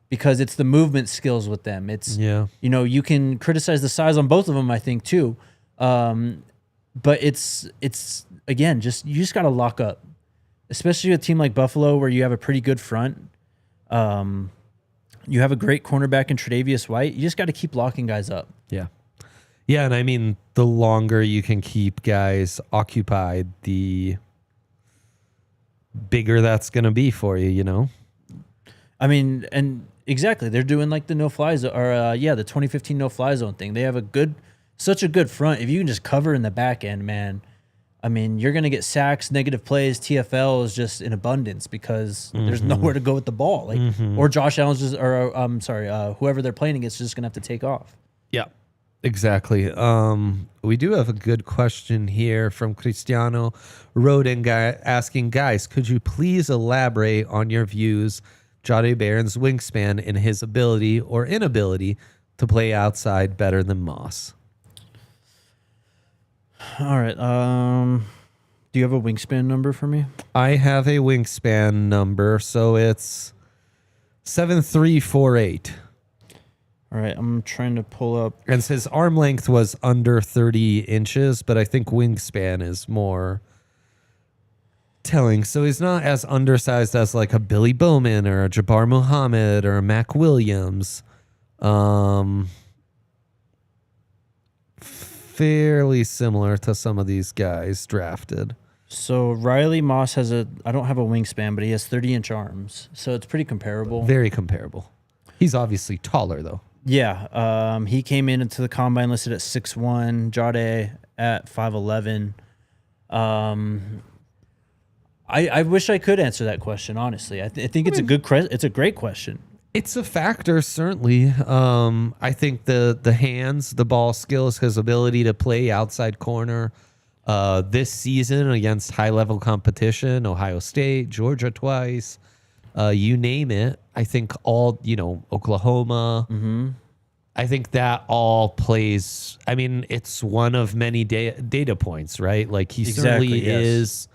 because it's the movement skills with them. It's, you know, you can criticize the size on both of them, I think too. But it's again, you just got to lock up, especially a team like Buffalo where you have a pretty good front. You have a great cornerback in Tre'Davious White. You just got to keep locking guys up. Yeah. Yeah, and I mean, the longer you can keep guys occupied, the bigger that's going to be for you, you know? I mean, and exactly. They're doing like the no-fly zone, or the 2015 no-fly zone thing. They have such a good front. If you can just cover in the back end, man, I mean, you're going to get sacks, negative plays. TFL is just in abundance because there's nowhere to go with the ball. Like, or Josh Allen's just, or whoever they're playing against is just going to have to take off. Yeah, exactly. We do have a good question here from Cristiano Rodin asking, guys, could you please elaborate on your views Jahdae Barron's wingspan and his ability or inability to play outside better than Moss? All right. Do you have a wingspan number for me? I have a wingspan number, so it's 7'3", 4'8". All right, I'm trying to pull up. And his arm length was under 30 inches, but I think wingspan is more telling. So he's not as undersized as like a Billy Bowman or a Jabbar Muhammad or a Mac Williams. Fairly similar to some of these guys drafted. So Riley Moss has I don't have a wingspan, but he has 30-inch arms. So it's pretty comparable. Very comparable. He's obviously taller, though. Yeah. He came into the combine listed at 6'1", Jahdae at 5'11". I wish I could answer that question, honestly. I think it's a great question. It's a factor, certainly. I think the hands, the ball skills, his ability to play outside corner this season against high-level competition, Ohio State, Georgia twice, you name it. I think all, Oklahoma. Mm-hmm. I think that all plays. I mean, it's one of many data points, right? Like he certainly is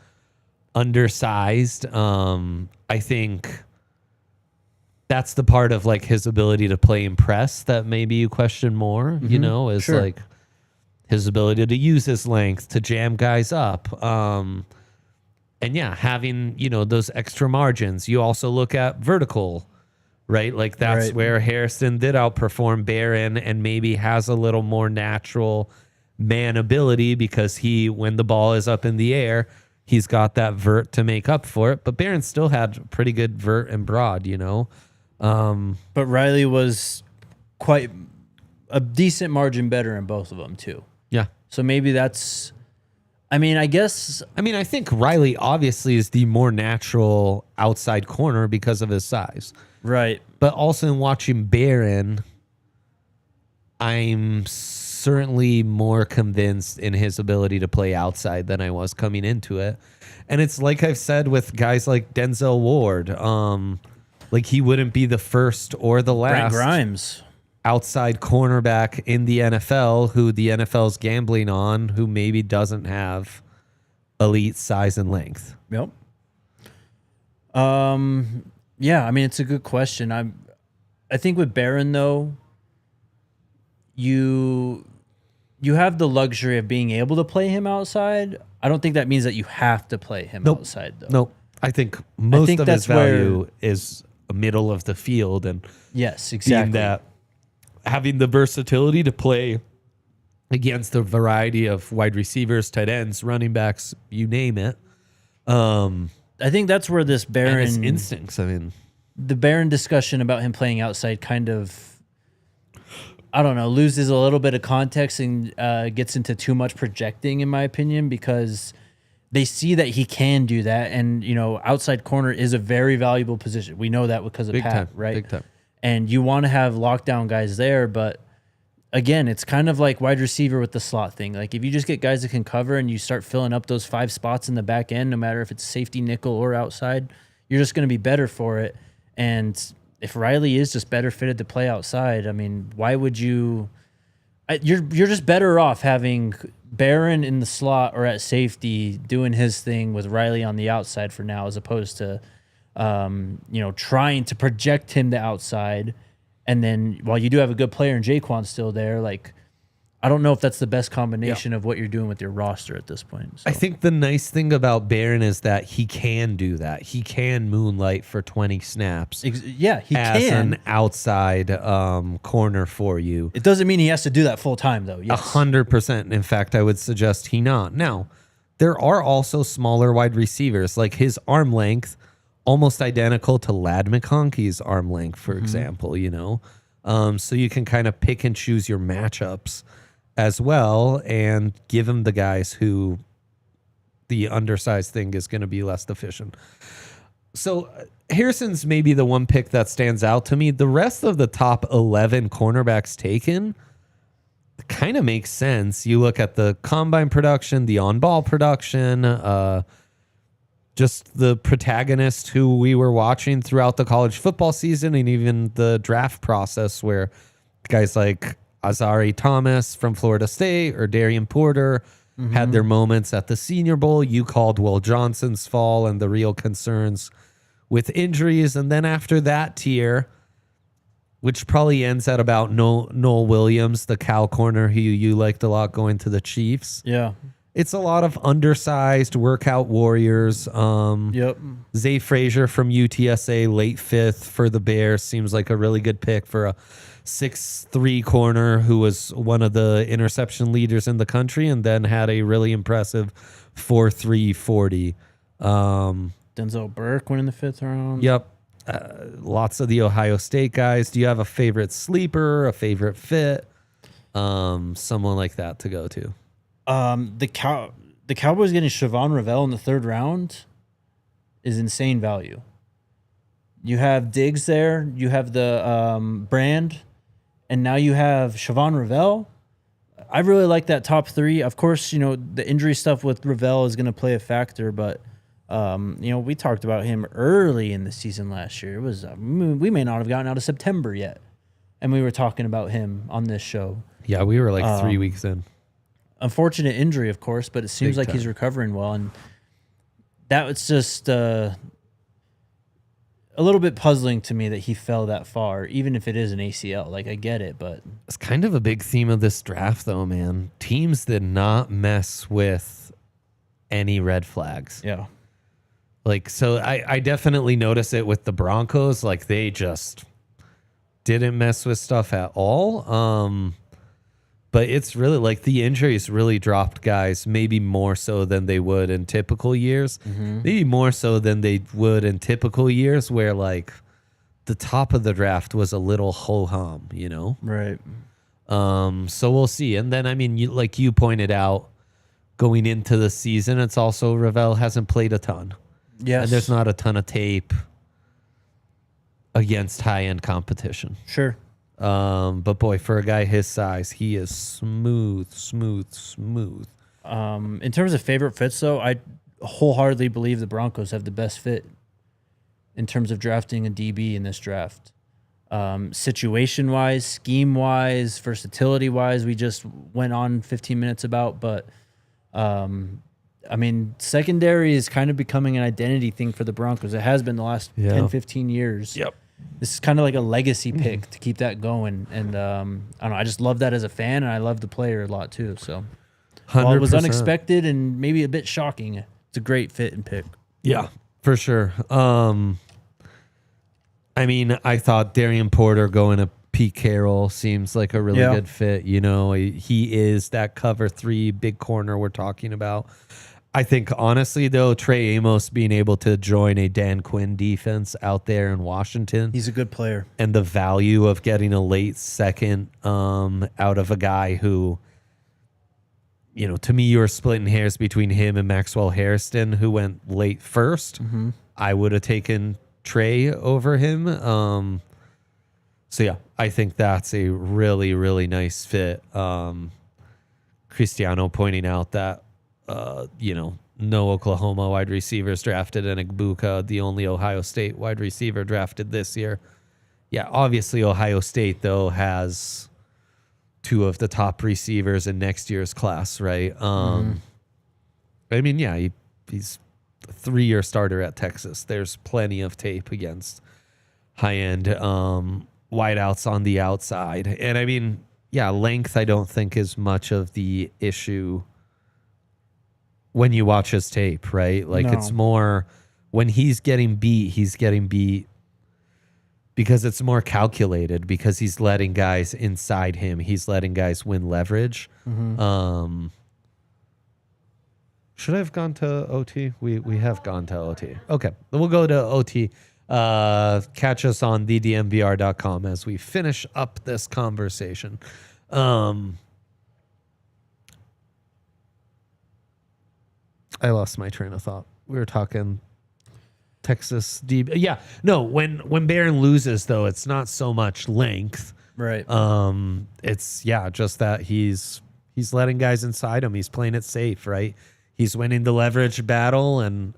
undersized. I think that's the part of like his ability to play in press that maybe you question more, is like his ability to use his length to jam guys up. And yeah, having, those extra margins. You also look at vertical, right? Like that's where Harrison did outperform Barron and maybe has a little more natural man ability because when the ball is up in the air, he's got that vert to make up for it. But Barron still had pretty good vert and broad, But Riley was quite a decent margin better in both of them too. Yeah. So maybe that's, I think Riley obviously is the more natural outside corner because of his size. Right. But also in watching Barron, I'm certainly more convinced in his ability to play outside than I was coming into it. And it's like I've said with guys like Denzel Ward, like he wouldn't be the first or the last Brent Grimes outside cornerback in the NFL who the NFL's gambling on, who maybe doesn't have elite size and length. Yep. Yeah, I mean, it's a good question. I think with Barron though, you have the luxury of being able to play him outside. I don't think that means that you have to play him outside though. Nope. I think most of his value is middle of the field, and yes, exactly. That having the versatility to play against a variety of wide receivers, tight ends, running backs, you name it. I think that's where this Barron and his instincts. I mean, the Barron discussion about him playing outside kind of, I don't know, loses a little bit of context and gets into too much projecting, in my opinion, because they see that he can do that. And, outside corner is a very valuable position. We know that because of big Pat, time, right? Big time. And you want to have lockdown guys there. But again, it's kind of like wide receiver with the slot thing. Like if you just get guys that can cover and you start filling up those 5 spots in the back end, no matter if it's safety, nickel, or outside, you're just going to be better for it. And if Riley is just better fitted to play outside, I mean, why would you? You're just better off having Barron in the slot or at safety doing his thing with Riley on the outside for now, as opposed to, trying to project him to outside. And then while you do have a good player and Jaquan's still there, like I don't know if that's the best combination of what you're doing with your roster at this point. So. I think the nice thing about Barron is that he can do that. He can moonlight for 20 snaps. Yeah, he as can. an outside corner for you. It doesn't mean he has to do that full time, though. Yes. 100%. In fact, I would suggest he not. Now, there are also smaller wide receivers, like his arm length, almost identical to Ladd McConkey's arm length, for example, you know? So you can kind of pick and choose your matchups as well and give him the guys who the undersized thing is going to be less efficient. So Harrison's maybe the one pick that stands out to me. The rest of the top 11 cornerbacks taken kind of makes sense. You look at the combine production, the on-ball production, just the protagonist who we were watching throughout the college football season and even the draft process, where guys like Azari Thomas from Florida State or Darian Porter had their moments at the Senior Bowl. You called Will Johnson's fall and the real concerns with injuries. And then after that tier, which probably ends at about Noel Williams, the Cal corner who you liked a lot going to the Chiefs. Yeah. It's a lot of undersized workout warriors. Zay Frazier from UTSA, late fifth for the Bears, seems like a really good pick for a 6'3" corner who was one of the interception leaders in the country and then had a really impressive 4.3 40. Denzel Burke went in the 5th round. Yep. Lots of the Ohio State guys. Do you have a favorite sleeper, a favorite fit? Someone like that to go to? The Cowboys getting Siobhan Revell in the 3rd round is insane value. You have Diggs there. You have the Brand. And now you have Siobhan Revell. I really like that top 3. Of course, you know, the injury stuff with Revell is going to play a factor, but you know, we talked about him early in the season last year. It was we may not have gotten out of September yet, and we were talking about him on this show. Yeah, we were like 3 weeks in. Unfortunate injury, of course, but it seems like he's recovering well, and that was just a little bit puzzling to me that he fell that far, even if it is an ACL. Like, I get it, but it's kind of a big theme of this draft, though, man. Teams did not mess with any red flags. Yeah. Like, so I definitely notice it with the Broncos. Like, they just didn't mess with stuff at all. But it's really like the injuries really dropped guys, maybe more so than they would in typical years. Maybe more so than they would in typical years where like the top of the draft was a little ho-hum, you know? Right. So we'll see. And then, I mean, like you pointed out, going into the season, it's also Revell hasn't played a ton. Yes. And there's not a ton of tape against high-end competition. Sure. But boy, for a guy his size, he is smooth. In terms of favorite fits, though, I wholeheartedly believe the Broncos have the best fit in terms of drafting a DB in this draft. Situation-wise, scheme-wise, versatility-wise, we just went on 15 minutes about, but I mean, secondary is kind of becoming an identity thing for the Broncos. It has been the last 10, 15 years. Yep. This is kind of like a legacy pick to keep that going. And I don't know, I just love that as a fan, and I love the player a lot too. So while it was 100%. unexpected and maybe a bit shocking, it's a great fit and pick. Yeah, for sure. I mean, I thought Darian Porter going to Pete Carroll seems like a really good fit. You know, he is that cover 3 big corner we're talking about. I think, honestly, though, Trey Amos being able to join a Dan Quinn defense out there in Washington. He's a good player. And the value of getting a late second out of a guy who, you know, to me, you were splitting hairs between him and Maxwell Hairston, who went late first. I would have taken Trey over him. So, yeah, I think that's a really, really nice fit. Cristiano pointing out that, you know, no Oklahoma wide receivers drafted, and Igbuka, the only Ohio State wide receiver drafted this year. Yeah, obviously Ohio State, though, has 2 of the top receivers in next year's class, right? I mean, yeah, he's a 3-year starter at Texas. There's plenty of tape against high-end wideouts on the outside. And, I mean, length I don't think is much of the issue when you watch his tape, right? Like it's more when he's getting beat because it's more calculated, because he's letting guys inside him. He's letting guys win leverage. Should I have gone to OT? We have gone to OT. Okay, then we'll go to OT. Catch us on thednvr.com as we finish up this conversation. I lost my train of thought. We were talking Texas DB. Yeah, no. When Barron loses, though, it's not so much length, right? It's just that he's letting guys inside him. He's playing it safe, right? He's winning the leverage battle and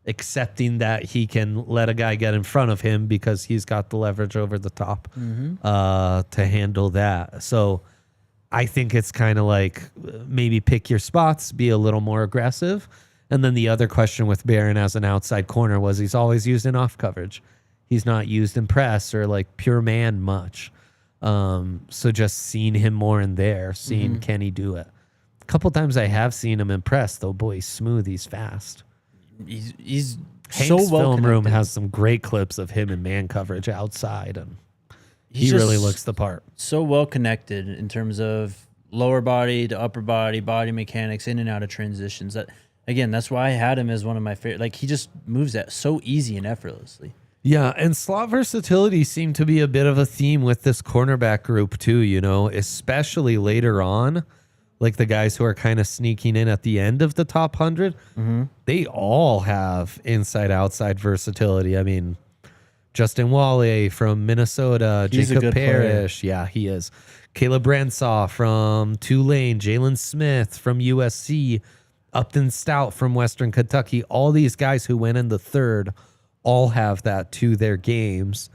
accepting that he can let a guy get in front of him because he's got the leverage over the top to handle that. So I think it's kind of like maybe pick your spots, be a little more aggressive. And then the other question with Barron as an outside corner was he's always used in off coverage. He's not used in press or like pure man much. So just seeing him more in there, seeing can he do it. A couple times I have seen him in press, though. Boy, he's smooth. He's fast. He's Hank's so well film room connected. has some great clips of him in man coverage outside, and He's he really just looks the part. So well connected in terms of lower body to upper body, body mechanics, in and out of transitions. That again, that's why I had him as one of my favorite. Like he just moves that so easy and effortlessly. Yeah, and slot versatility seemed to be a bit of a theme with this cornerback group too, you know, especially later on. Like the guys who are kind of sneaking in at the end of the top 100, they all have inside-outside versatility. I mean, Justin Wale from Minnesota, He's a Jacob good Parrish. Player. Yeah, he is. Caleb Bransaw from Tulane, Jalen Smith from USC, Upton Stout from Western Kentucky. All these guys who went in the third all have that to their games.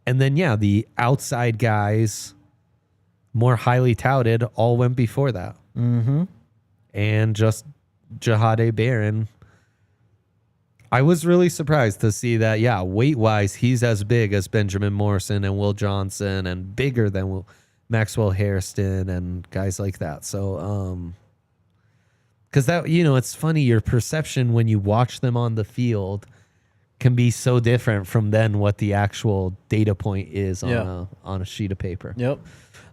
And then, the outside guys, more highly touted, all went before that. And just Jahdae Barron. I was really surprised to see that, weight-wise, he's as big as Benjamin Morrison and Will Johnson and bigger than Maxwell Hairston and guys like that. So, because that, it's funny, your perception when you watch them on the field can be so different from then what the actual data point is on a sheet of paper. Yep.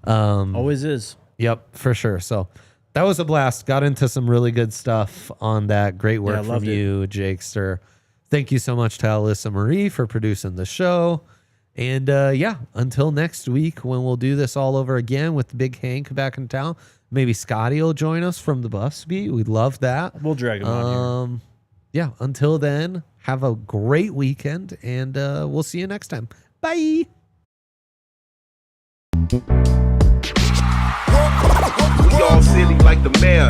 Always is. Yep, for sure. So that was a blast. Got into some really good stuff on that. Great work from you, Jakester. Thank you so much to Alyssa Marie for producing the show. And until next week when we'll do this all over again with Big Hank back in town. Maybe Scotty will join us from the Buffs beat. We'd love that. We'll drag him on here. Until then, have a great weekend, and we'll see you next time. Bye. We all silly like the mayor.